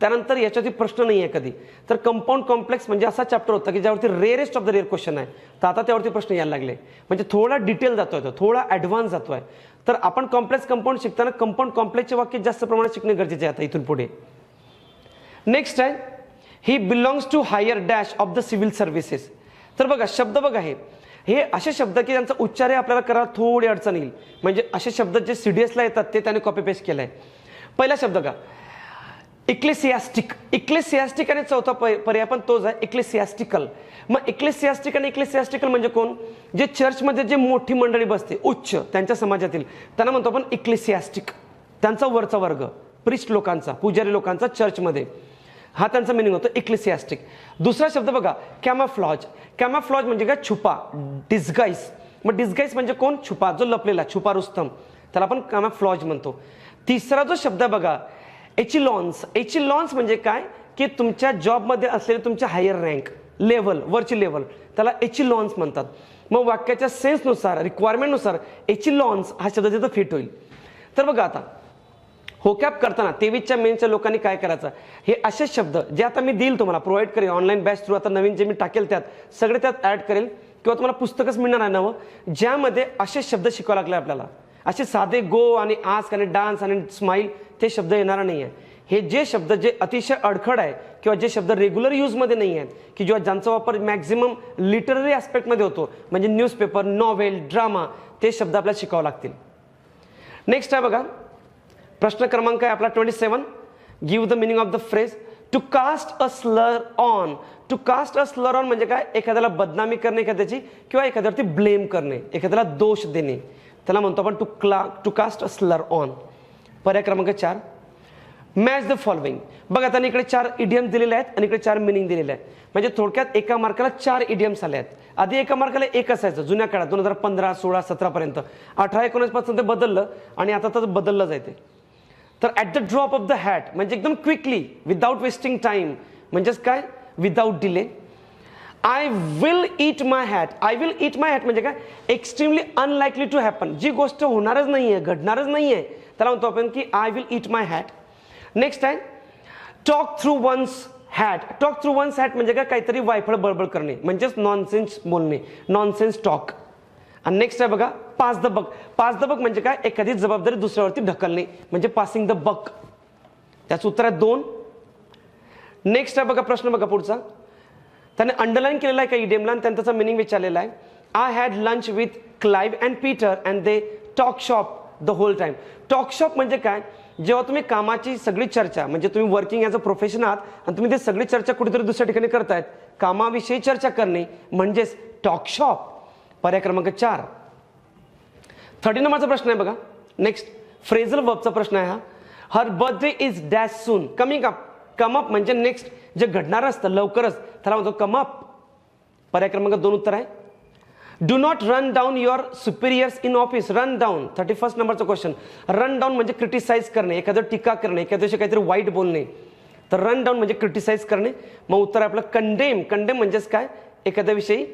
त्यानंतर याच्यावरती प्रश्न नाही आहे कधी. तर कंपाऊंड कॉम्प्लेक्स म्हणजे असा चॅप्टर होता की ज्यावरती rarest of the rare question आहे. तर आता त्यावरती प्रश्न यायला लागले, म्हणजे थोडा डिटेल जातोय, तो थोडा ॲडव्हान्स जातोय. तर आपण कॉम्प्लेक्स कंपाऊंड शिकताना कंपाऊंड कॉम्प्लेक्सचे वाक्य जास्त प्रमाणात शिकणे गरजेचे आहे आता इथून पुढे. नेक्स्ट आहे, he belongs to higher dash of the civil services. तर बघा शब्द बघा, हे असे शब्द की ज्यांचा उच्चार आपल्याला करायला थोडी अडचण येईल. म्हणजे असे शब्द जे CDSला येतात ते त्याने कॉपी पेस्ट केलंय. पहिला शब्द का, इक्लेसियास्टिक आणि चौथा पर्याय पण तोच आहे, इक्लेसियास्टिकल. मग इक्लेसियास्टिक आणि इक्लेसियास्टिकल म्हणजे कोण? जे चर्चमध्ये जे मोठी मंडळी बसते, उच्च त्यांच्या समाजातील, त्यांना म्हणतो आपण इक्लेसियास्टिक. त्यांचा वरचा वर्ग, प्रिस्ट लोकांचा, पुजारी लोकांचा चर्चमध्ये, हा त्यांचा मिनिंग होतो इक्लेसियास्टिक. दुसरा शब्द बघा, कॅमाफ्लॉज. कॅमाफ्लॉज म्हणजे काय? छुपा, डिस्गाईज. मग डिस्गाईज म्हणजे कोण? छुपा, जो लपलेला, छुपा रुस्तम, त्याला आपण कॅमाफ्लॉज म्हणतो. तिसरा जो शब्द बघा, एचिलॉन्स. एचिलॉन्स म्हणजे काय? की तुमच्या जॉबमध्ये असलेले तुमच्या हायर रँक, लेव्हल, वरची लेव्हल, त्याला एचिलॉन्स म्हणतात. मग वाक्याच्या सेन्सनुसार, रिक्वायरमेंटनुसार एचिलॉन्स हा शब्द तिथं फिट होईल. तर बघा आता होकॅप करताना 23च्या मेनच्या लोकांनी काय करायचं, हे असे शब्द जे आता मी देईल तुम्हाला, प्रोव्हाइड करेल ऑनलाईन बॅच थ्रू, आता नवीन जे मी टाकेल त्यात सगळे त्यात ॲड करेल, किंवा तुम्हाला पुस्तकच मिळणार आहे ना, ज्यामध्ये असे शब्द शिकावे लागले आपल्याला. असे साधे गो आणि आस्क आणि डान्स आणि स्माईल ते शब्द येणार नाही आहे. हे जे शब्द जे अतिशय अडखड आहे किंवा जे शब्द रेग्युलर यूजमध्ये नाही आहेत, की जेव्हा ज्यांचा वापर मॅक्झिमम लिटररी ॲस्पेक्टमध्ये होतो, म्हणजे न्यूजपेपर, नॉव्हेल, ड्रामा, ते शब्द आपल्याला शिकावे लागतील. नेक्स्ट आहे बघा, प्रश्न क्रमांक आहे आपला 27. Give the meaning of the phrase to cast a slur on. To cast a slur on म्हणजे काय? एखाद्याला बदनामी करणे एखाद्याची, किंवा एखाद्यावरती ब्लेम करणे, एखाद्याला दोष देणे, त्याला म्हणतो आपण to cast a slur on. पर्याय क्रमांक 4, मॅच द फॉलोइंग. बघा त्यांनी इकडे 4 इडियम्स दिलेले आहेत आणि इकडे 4 मिनिंग दिलेले आहेत. म्हणजे थोडक्यात एका मार्काला 4 इडियम्स आले आहेत. आधी एका मार्काला 1 असायचं जुन्या काळात, 2015, 16, 17 पर्यंत. 18, 19 पासून ते बदललं आणि आता तर बदललं जाते. तर at the drop of the hat म्हणजे एकदम क्विकली, विदाउट वेस्टिंग टाइम, म्हणजेच काय? Without delay. I will eat my hat. I will eat my hat म्हणजे काय? एक्स्ट्रीमली अनलाइकली टू हॅपन, जी गोष्ट होणारच नाहीये, घडणारच नाहीये, त्याला म्हणतो आपण की I will eat my hat. Next आहे talk through one's hat. Talk through one's hat म्हणजे काय? काहीतरी वायफळ बळबळ करणे, म्हणजेच नॉनसेन्स बोलणे, नॉनसेन्स टॉक. आणि नेक्स्ट आहे बघा, pass the buck. Pass the buck म्हणजे काय? एखादी जबाबदारी दुसऱ्यावरती ढकलणे, म्हणजे पासिंग द बक. त्याचं उत्तर आहे 2. नेक्स्ट आहे बघा प्रश्न बघा पुढचा, त्याने अंडरलाईन केलेला आहे का इडियमला, आणि त्याचा मिनिंग विचारलेला आहे. I had lunch with Clive and Peter and they talk shop the whole time. Talk shop म्हणजे काय? जेव्हा तुम्ही कामाची सगळी चर्चा, म्हणजे तुम्ही वर्किंग ॲज अ प्रोफेशन आहात आणि तुम्ही ते सगळी चर्चा कुठेतरी दुसऱ्या ठिकाणी करतायत, कामाविषयी चर्चा करणे म्हणजेच टॉक शॉप. पर्याय क्रमांक 4. 30 नंबरचा प्रश्न आहे बघा. नेक्स्ट फ्रेझल वर्बचा प्रश्न आहे हा. Her birthday is dash soon. Coming up. Come up म्हणजे नेक्स्ट जे घडणार असतं लवकरच, त्याला म्हणतो कम अप. पर्याय क्रमांक 2 उत्तर आहे. Do not run down your superiors in office. Run down 31 नंबरचा क्वेश्चन. रन डाऊन म्हणजे क्रिटिसाइज करणे, एखादं टीका करणे, एखाद्याविषयी काहीतरी वाईट बोलणे. तर रन डाऊन म्हणजे क्रिटिसाइज करणे. मग उत्तर आहे आपलं कंडेम. कंडेम म्हणजेच काय? एखाद्याविषयी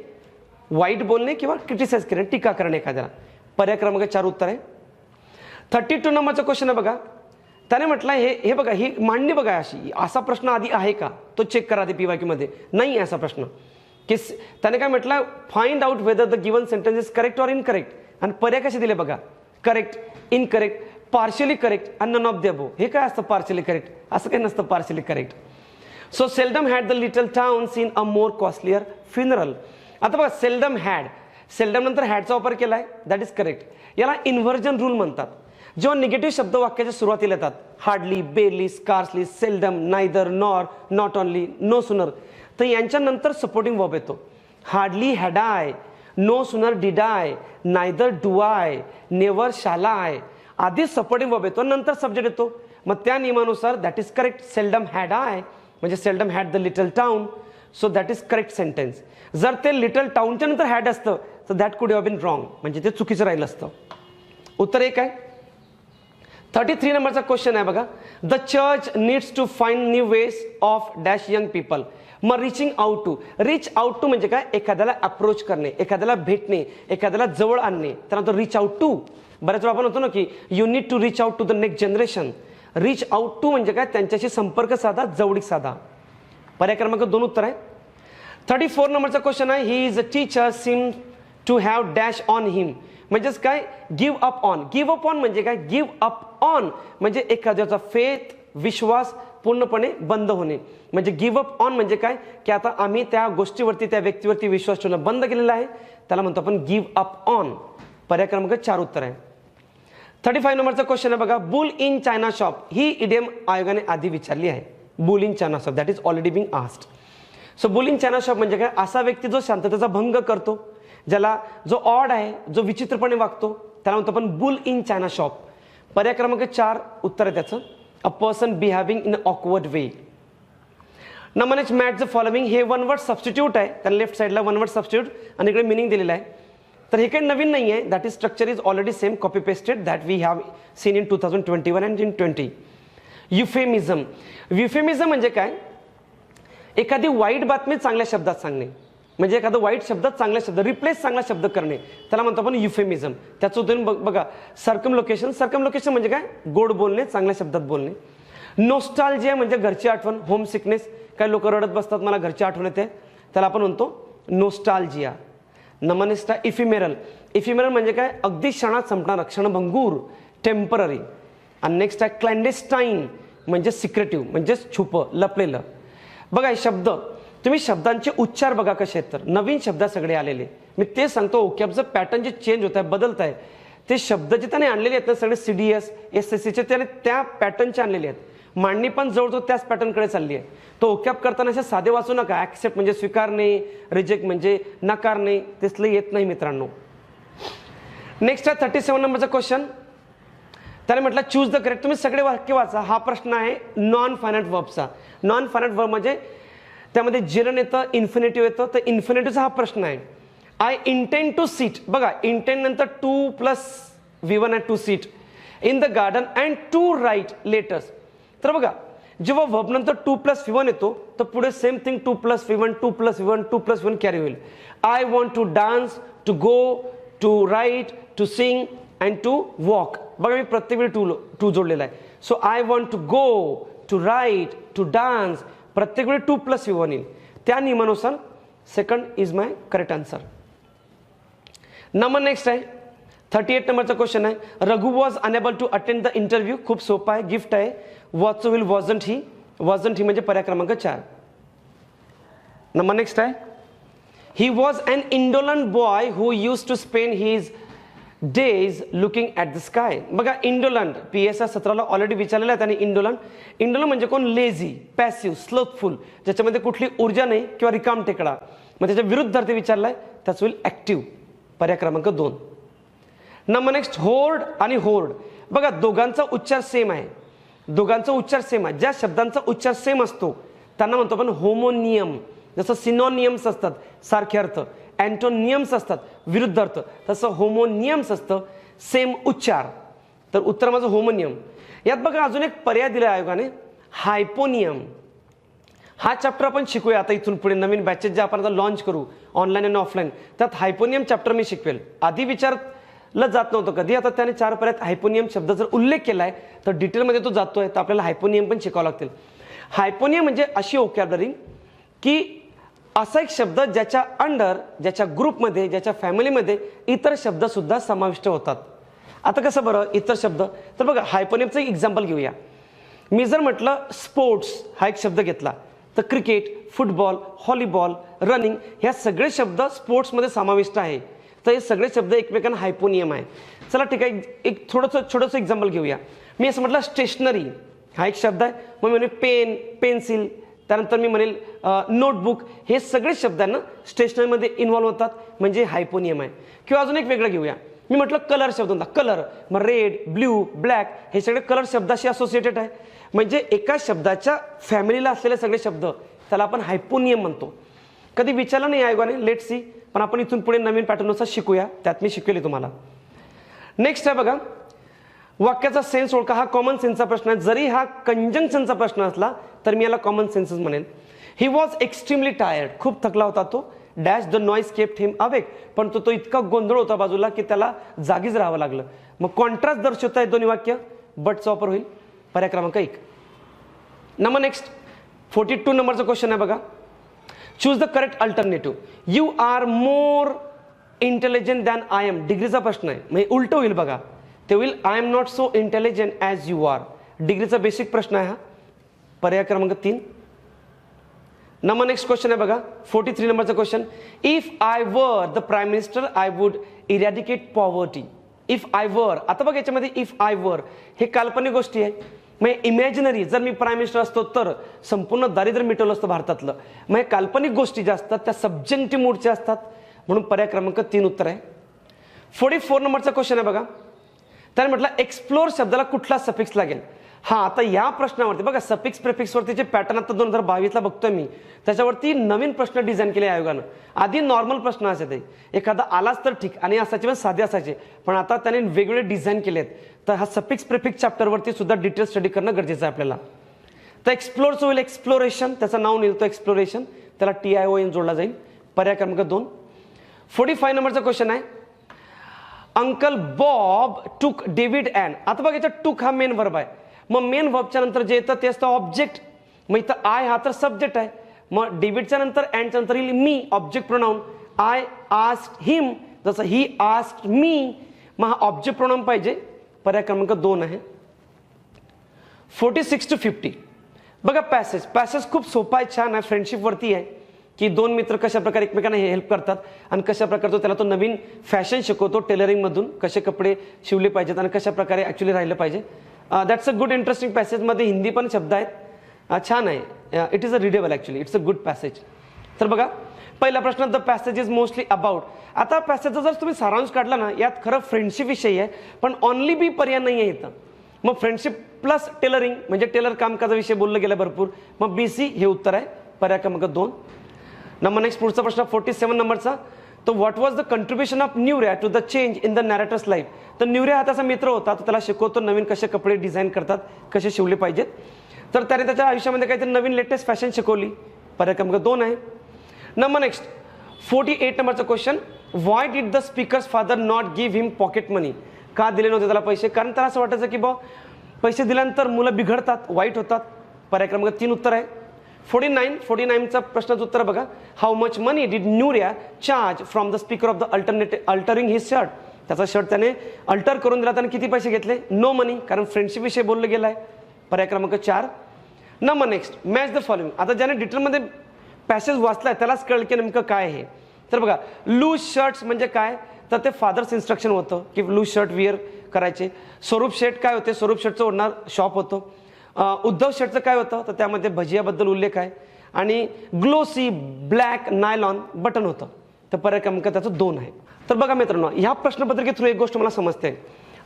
वाईट बोलणे किंवा क्रिटिसाइज करणे, टीका करणे एखाद्याला. पर्याय क्रमांक 4 उत्तर आहे. 32 नंबरचा क्वेश्चन आहे बघा. त्याने म्हटलं हे बघा, ही मांडणी बघा अशी, असा प्रश्न आधी आहे का तो चेक करा. ते PYQ मध्ये नाही आहे असा प्रश्न. की त्याने काय म्हटलं, find out whether the given sentence is correct or incorrect. आणि पर्याय कसे दिले बघा, करेक्ट, इनकरेक्ट, पार्शियली करेक्ट आणि नन ऑफ द अबोव. हे काय असतं पार्शियली करेक्ट? असं काही नसतं partially correct. So seldom had the little town seen a more costlier funeral. आता बघा, सेल्डम हॅड, सेल्डम नंतर हॅडचा वापर केलाय, दॅट इज करेक्ट. याला इन्व्हर्जन रूल म्हणतात. जेव्हा निगेटिव्ह शब्द वाक्याच्या सुरुवातीला येतात, hardly, barely, scarcely, seldom, neither, nor, not only, no sooner, तर यांच्या नंतर सपोर्टिंग वर्ब येतो. Hardly had I, no sooner did I, neither do I, never shall I. आधी सपोर्टिंग वर्ब येतो, नंतर सब्जेक्ट येतो. मग त्या नियमानुसार that is correct. Seldom had I म्हणजे seldom had the little town, so that is correct sentence. जर ते लिटल टाउनच्या नंतर हॅड असतं तर दॅट कुड हॅव बीन रॉंग, म्हणजे ते चुकीचं राहिलं असतं. उत्तर एक आहे. 33 नंबरचा क्वेश्चन आहे बघा. The church needs to find new ways of dash young people. मग reaching out to, reach out to म्हणजे काय? एखाद्याला अप्रोच करणे, एखाद्याला भेटणे, एखाद्याला जवळ आणणे, त्यानंतर रिच आउट टू. बऱ्याच वेळा आपण होतो ना की you need to reach out to the next generation. Reach out to म्हणजे काय? त्यांच्याशी संपर्क साधा, जवळीक साधा. पर्याय क्रमांक 2 उत्तर आहे. 34 नंबरचा क्वेश्चन आहे. He is a teacher seem to have dash on him. म्हणजेच काय? Give up on. Give up on म्हणजे काय? गिव्ह अप ऑन म्हणजे एखाद्याचा फेथ, विश्वास पूर्णपणे बंद होणे. म्हणजे गिव्ह अप ऑन म्हणजे काय? की आता आम्ही त्या गोष्टीवरती, त्या व्यक्तीवरती विश्वास ठेवणं बंद केलेला आहे, त्याला म्हणतो आपण गिव्ह अप ऑन. पर्याय क्रमांक 4 उत्तर आहे. 35 नंबरचा क्वेश्चन आहे बघा. Bull in china shop. ही इडियम आयोगाने आधी विचारली आहे. Bull in china shop, that is already being asked. So bull in china shop म्हणजे काय? असा व्यक्ती जो शांततेचा भंग करतो, ज्याला, जो ऑड आहे, जो विचित्रपणे वागतो, त्याला म्हणतो आपण बुल इन चायना शॉप. पर्याय क्रमांक 4 उत्तर आहे त्याचं. A person behaving in a awkward way. Number match the following. हे वन वर्ड सबस्टिट्यूट आहे, त्याला लेफ्ट साईडला वन वर्ड सबस्टिट्यूट आणि इकडे मिनिंग दिलेला आहे. तर हे काही नवीन नाही आहे. That is structure is already same, copy pasted, that we have seen in 2021 and in 20. Euphemism. Euphemism म्हणजे काय? एखादी वाईट बातमी चांगल्या शब्दात सांगणे, म्हणजे एखादं वाईट शब्दात चांगला शब्द, रिप्लेस चांगला शब्द करणे, त्याला म्हणतो आपण युफेमिझम. त्याचं उदाहरण बघा, सर्कमलोकेशन. सर्कमलोकेशन म्हणजे काय? गोड बोलणे, चांगल्या शब्दात बोलणे. नोस्टाल्जिया म्हणजे घरची आठवण, होम सिकनेस. काही लोक रडत बसतात, मला घरची आठवण येते, त्याला आपण म्हणतो नोस्टाल्जिया. नंबर नेक्स्ट आहे इफिमेरल. इफिमेरल म्हणजे काय? अगदी क्षणात संपणारा, क्षणभंगूर, टेम्पररी. आणि नेक्स्ट आहे क्लॅन्डेस्टाईन म्हणजे सिक्रेटिव्ह, म्हणजे छुपं, लपलेलं. बघा हे शब्द, तुम्ही शब्दांचे उच्चार बघा कसे आहेत. तर नवीन शब्द सगळे आलेले, मी ते सांगतो. ओकॅबचं पॅटर्न जे चेंज होत आहे, बदलत आहे, ते शब्द जे त्याने आणलेले आहेत ना सगळे CDS SSCचे, त्याने त्या पॅटर्नचे आणलेले आहेत. मांडणी पण जवळजवळ त्याच पॅटर्नकडे चालली आहे. तो ओकॅब करताना असे साधे वाचू नका. ॲक्सेप्ट म्हणजे स्वीकारणे, रिजेक्ट म्हणजे नकारणे, तेसलं येत नाही मित्रांनो. नेक्स्ट आहे 37 नंबरचा क्वेश्चन. त्याने म्हटलं चूज द करेक्ट. तुम्ही सगळे वाक्य वाचा. हा प्रश्न आहे नॉन फायनाइट वर्बचा. नॉन फायनाइट वर्ब म्हणजे त्यामध्ये जिरन येतं, इन्फिनिटिव्ह येतं. तर इन्फिनिटिव्हचा हा प्रश्न आहे. I intend to sit. बघा, इंटेंड नंतर 2 + V1 आहे, to sit in the garden and to write letters. तर बघा, जेव्हा वर्ब नंतर 2 + V1 येतो, तर पुढे same thing 2 + V1, 2 + V1, 2 + V1 carry होईल. I want to dance, to go, to write, to sing and to walk. बघा, मी प्रत्येक वेळी टू जोडलेला आहे. So I want to go, to write, to dance, प्रत्येक वेळी 2 + V1 येईल. त्या नियमानुसार second is my correct answer. Number next आहे 38 नंबरचा क्वेश्चन आहे. Raghu was unable to attend the interview. खूप सोपा आहे, गिफ्ट आहे. Watch will wasn't he. Wasn't he म्हणजे पर्याय क्रमांक 4. नंबर नेक्स्ट आहे. He was an indolent boy who use to spend his days looking at the sky. बघा, इंडोलंट PSR 17ला ऑलरेडी विचारलेलं आहे त्याने. इंडोलंट म्हणजे कोण? लेझी, पॅसिव्ह, स्लोथफुल, ज्याच्यामध्ये कुठली ऊर्जा नाही किंवा रिकाम टेकडा. मग त्याच्या विरुद्ध अर्थ विचारलाय, त्याच होईल ॲक्टिव्ह. पर्याय क्रमांक 2. नंबर नेक्स्ट होर्ड आणि होर्ड. बघा, दोघांचा उच्चार सेम आहे. दोघांचा उच्चार सेम आहे. ज्या शब्दांचा उच्चार सेम असतो त्यांना म्हणतो आपण होमोनियम. जसं सिनोनियम्स असतात सारखे अर्थ, अँटोनियम्स असतात विरुद्ध अर्थ, तसं होमोनियम्स असतं सेम उच्चार. तर उत्तर माझं होमोनियम. यात बघा अजून एक पर्याय दिला आयोगाने, हायपोनियम. हा चॅप्टर आपण शिकूया आता इथून पुढे. नवीन बॅचेस जे आपण आता लॉन्च करू ऑनलाईन आणि ऑफलाईन, त्यात हायपोनियम चॅप्टर मी शिकवेल. आधी विचार ला जात नव्हतं कधी. आता त्याने 4 पर्यायात हायपोनियम शब्द जर उल्लेख केलाय तर डिटेलमध्ये तो जातोय, तर आपल्याला हायपोनियम पण शिकावं लागतील. हायपोनियम म्हणजे अशी व्होकॅब्युलरी की असा एक शब्द ज्याच्या अंडर, ज्याच्या ग्रुपमध्ये, ज्याच्या फॅमिलीमध्ये इतर शब्द सुद्धा समाविष्ट होतात. आता कसं बरं इतर शब्द, तर बघा हायपोनियमचं एक एक्झाम्पल घेऊया. मी जर म्हटलं स्पोर्ट्स हा एक शब्द घेतला तर क्रिकेट, फुटबॉल, व्हॉलीबॉल, रनिंग ह्या सगळे शब्द स्पोर्ट्समध्ये समाविष्ट आहे. तर हे सगळे शब्द एकमेकांना हायपोनियम आहे. चला ठीक आहे, एक छोटंसं एक्झाम्पल घेऊया. मी असं म्हटलं स्टेशनरी हा एक शब्द आहे, मग मी म्हणेन पेन, पेन्सिल, त्यानंतर मी म्हणेल नोटबुक, हे सगळे शब्द आहे ना स्टेशनरीमध्ये इन्व्हॉल्व्ह होतात, म्हणजे हायपोनियम आहे. किंवा अजून एक वेगळं घेऊया. मी म्हटलं कलर शब्द होता, कलर, मग रेड, ब्ल्यू, ब्लॅक हे सगळे कलर शब्दाशी असोसिएटेड आहे, म्हणजे एका शब्दाच्या फॅमिलीला असलेले सगळे शब्द त्याला आपण हायपोनियम म्हणतो. कधी विचारलं नाही आयोगाने, लेट सी, पण आपण इथून पुढे नवीन पॅटर्ननुसार शिकूया, त्यात मी शिकवेल तुम्हाला. नेक्स्ट आहे बघा, वाक्याचा सेन्स ओळखा. हा कॉमन सेन्सचा प्रश्न आहे. जरी हा कंजंक्शनचा प्रश्न असला तर मी याला कॉमन सेन्सच म्हणेल. ही वॉज एक्स्ट्रीमली टायर्ड, खूप थकला होता तो. Dash the noise kept him awake, पण तो इतका गोंधळ होता बाजूला की त्याला जागीच राहावं लागलं. मग कॉन्ट्रास्ट दर्शवता दोन्ही वाक्य, बटचा वापर होईल. पर्याय क्रमांक 1. नंबर नेक्स्ट 42 नंबरचा क्वेश्चन आहे बघा. Choose the correct alternative. You are more intelligent than I am, डिग्रीचा प्रश्न आहे, म्हणजे उलट होईल बघा. ते होईल I am not so intelligent as you are. डिग्रीचा बेसिक प्रश्न आहे हा. पर्याय क्रमांक 3. नंबर नेक्स्ट क्वेश्चन आहे बघा 43 नंबरचा question. If I were the prime minister I would eradicate poverty. If I वर, आता बघा याच्यामध्ये इफ आय वर हे काल्पनिक गोष्टी आहे, मग इमॅजिनरी, जर मी प्राईम मिनिस्टर असतो तर संपूर्ण दारिद्र्य मिटवलं असतं भारतातलं. मग काल्पनिक गोष्टी ज्या असतात त्या सब्जेक्टिव्ह मूडच्या असतात, म्हणून पर्याय क्रमांक 3 उत्तर आहे. 44 नंबरचा क्वेश्चन आहे बघा. त्याने म्हटलं एक्सप्लोर शब्दाला कुठला सफिक्स लागेल. हा, आता या प्रश्नावरती बघा सफिक्स प्रेफिक्सवरती जे पॅटर्न आता 2022 बघतोय मी, त्याच्यावरती नवीन प्रश्न डिझाईन केले आयोगानं. आधी नॉर्मल प्रश्न असायचे, एखादा आलाच तर ठीक आणि असायचे पण साधे असायचे, पण आता त्याने वेगवेगळे डिझाईन केलेत. तर हा सफिक्स प्रेफिक्स चॅप्टरवरती सुद्धा डिटेल स्टडी करणं गरजेचं आहे आपल्याला. तर एक्सप्लोरचं होईल एक्सप्लोरेशन, त्याचं नाव निघतो एक्सप्लोरेशन, त्याला TION जोडला जाईल. पर्याय क्रमांक 2. 45 नंबरचा क्वेश्चन आहे. अंकल बॉब टूक डेव्हिड अँड. आता बघा याच्यात टूक हा मेन वर्ब आहे, मग मेन वर्बच्या नंतर जे येतं ते असतं ऑब्जेक्ट. मग इथं आय हा तर सब्जेक्ट आहे, मग डेव्हिडच्या नंतर अँडच्या नंतर येईल मी, ऑब्जेक्ट प्रोनाऊन. आय आस्क्ड हिम, जसं ही आस्क्ड मी, मग हा ऑब्जेक्ट प्रोनाऊन पाहिजे. पर्याय क्रमांक 2 आहे. 46 to 50 बघा पॅसेज खूप सोपा आहे, छान आहे, फ्रेंडशिपवरती आहे की दोन मित्र कशा प्रकारे एकमेकांना हेल्प करतात आणि कशा प्रकारचं त्याला तो नवीन फॅशन शिकवतो टेलरिंगमधून, कसे कपडे शिवले पाहिजेत आणि कशा प्रकारे ॲक्च्युली राहिलं पाहिजे. That's a good interesting passage. मध्ये हिंदी पण शब्द आहेत, छान आहे. It is a readable actually, it's a good passage. तर बघा पहिला प्रश्न, the passage is mostly about. आता पॅसेजचा जर तुम्ही सारांश काढला ना, यात खरं फ्रेंडशिप विषयी आहे, पण ऑनली बी पर्याय नाही आहे इथं. मग फ्रेंडशिप प्लस टेलरिंग म्हणजे टेलर कामकाजाविषयी बोललं गेलं भरपूर, मग BC हे उत्तर आहे. पर्याय क्रमांक 2. नंबर नेक्स्ट पुढचा प्रश्न 47 नंबरचा. तो what was the contribution of Nuria to the change in the narrator's life. तर न्यूरिया हा त्याचा मित्र होता, तो त्याला शिकवतो नवीन कसे कपडे डिझाईन करतात, कसे शिवले पाहिजेत. तर त्याने त्याच्या आयुष्यामध्ये काहीतरी नवीन लेटेस्ट फॅशन शिकवली. पर्याय क्रमांक 2 आहे. नंबर नेक्स्ट 48 नंबरचा question. Why did the speaker's father not give him pocket money. का दिले नव्हते त्याला पैसे? कारण त्याला असं वाटायचं की बा पैसे दिल्यानंतर मुलं बिघडतात, वाईट होतात. पर्याय क्रमांक 3 उत्तर आहे. 49चा प्रश्नाचं उत्तर बघा. How much money did Nuria charge from the speaker of the altering his shirt. त्याचा शर्ट त्याने अल्टर करून दिला, त्याने किती पैसे घेतले? नो मनी, कारण फ्रेंडशिप विषयी बोललं गेलं आहे. पर्याय क्रमांक 4. Number next match the following. आता ज्याने डिटेलमध्ये पॅसेज वाचलाय त्यालाच कळलं की नेमकं काय आहे. तर बघा लूज शर्ट्स म्हणजे काय, तर ते फादर्स इन्स्ट्रक्शन होतं की लूज शर्ट विअर करायचे. स्वरूप शेट काय होते? स्वरूप शेटचं ओढणार शॉप होतं. उद्धव शेटचं काय होतं? तर त्यामध्ये भजियाबद्दल उल्लेख आहे. आणि ग्लोसी ब्लॅक नायलॉन बटन होतं. तर पर्याय क्रमांक त्याचं 2 आहे. तर बघा मित्रांनो, ह्या प्रश्नपत्रिके थ्रू एक गोष्ट मला समजते.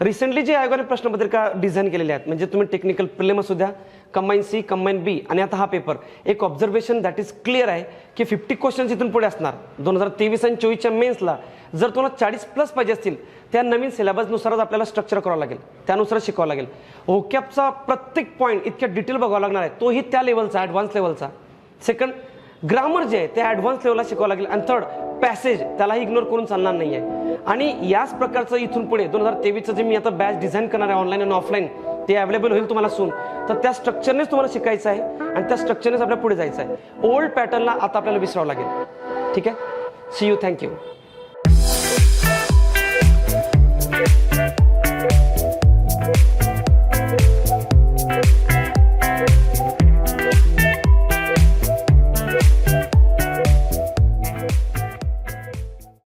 रिसेंटली जे आयोगाने प्रश्नपत्रिका डिझाईन केलेल्या आहेत, म्हणजे तुम्ही टेक्निकल प्रिलिम असू द्या, कंबाईन C, कंबाईन B आणि आता हा पेपर, एक ऑब्झर्वेशन दॅट इज क्लिअर आहे की 50 क्वेश्चन्स इथून पुढे असणार. 2023 आणि 24च्या मेन्सला जर तुम्हाला 40+ पाहिजे असतील, त्या नवीन सिलेबसनुसारच आपल्याला स्ट्रक्चर करावं लागेल, त्यानुसार शिकावं लागेल. ओकॅपचा प्रत्येक पॉईंट इतक्या डिटेल बघावं लागणार आहे, तोही त्या लेवलचा, ॲडव्हान्स लेवलचा. सेकंड ग्रामर जे आहे ते ॲडव्हान्स लेवलला शिकावं लागेल. आणि थर्ड पॅसेज, त्यालाही इग्नोर करून चालणार नाही आहे. आणि याच प्रकारचं इथून पुढे 2023चं जे मी आता बॅच डिझाईन करणार आहे ऑनलाईन आणि ऑफलाईन, ते अवेलेबल होईल तुम्हाला सून. तर त्या स्ट्रक्चरनेच तुम्हाला शिकायचं आहे आणि त्या स्ट्रक्चरनेच आपल्याला पुढे जायचं आहे. ओल्ड पॅटर्नला आता आपल्याला विसरावं लागेल. ठीक आहे. See you. थँक्यू.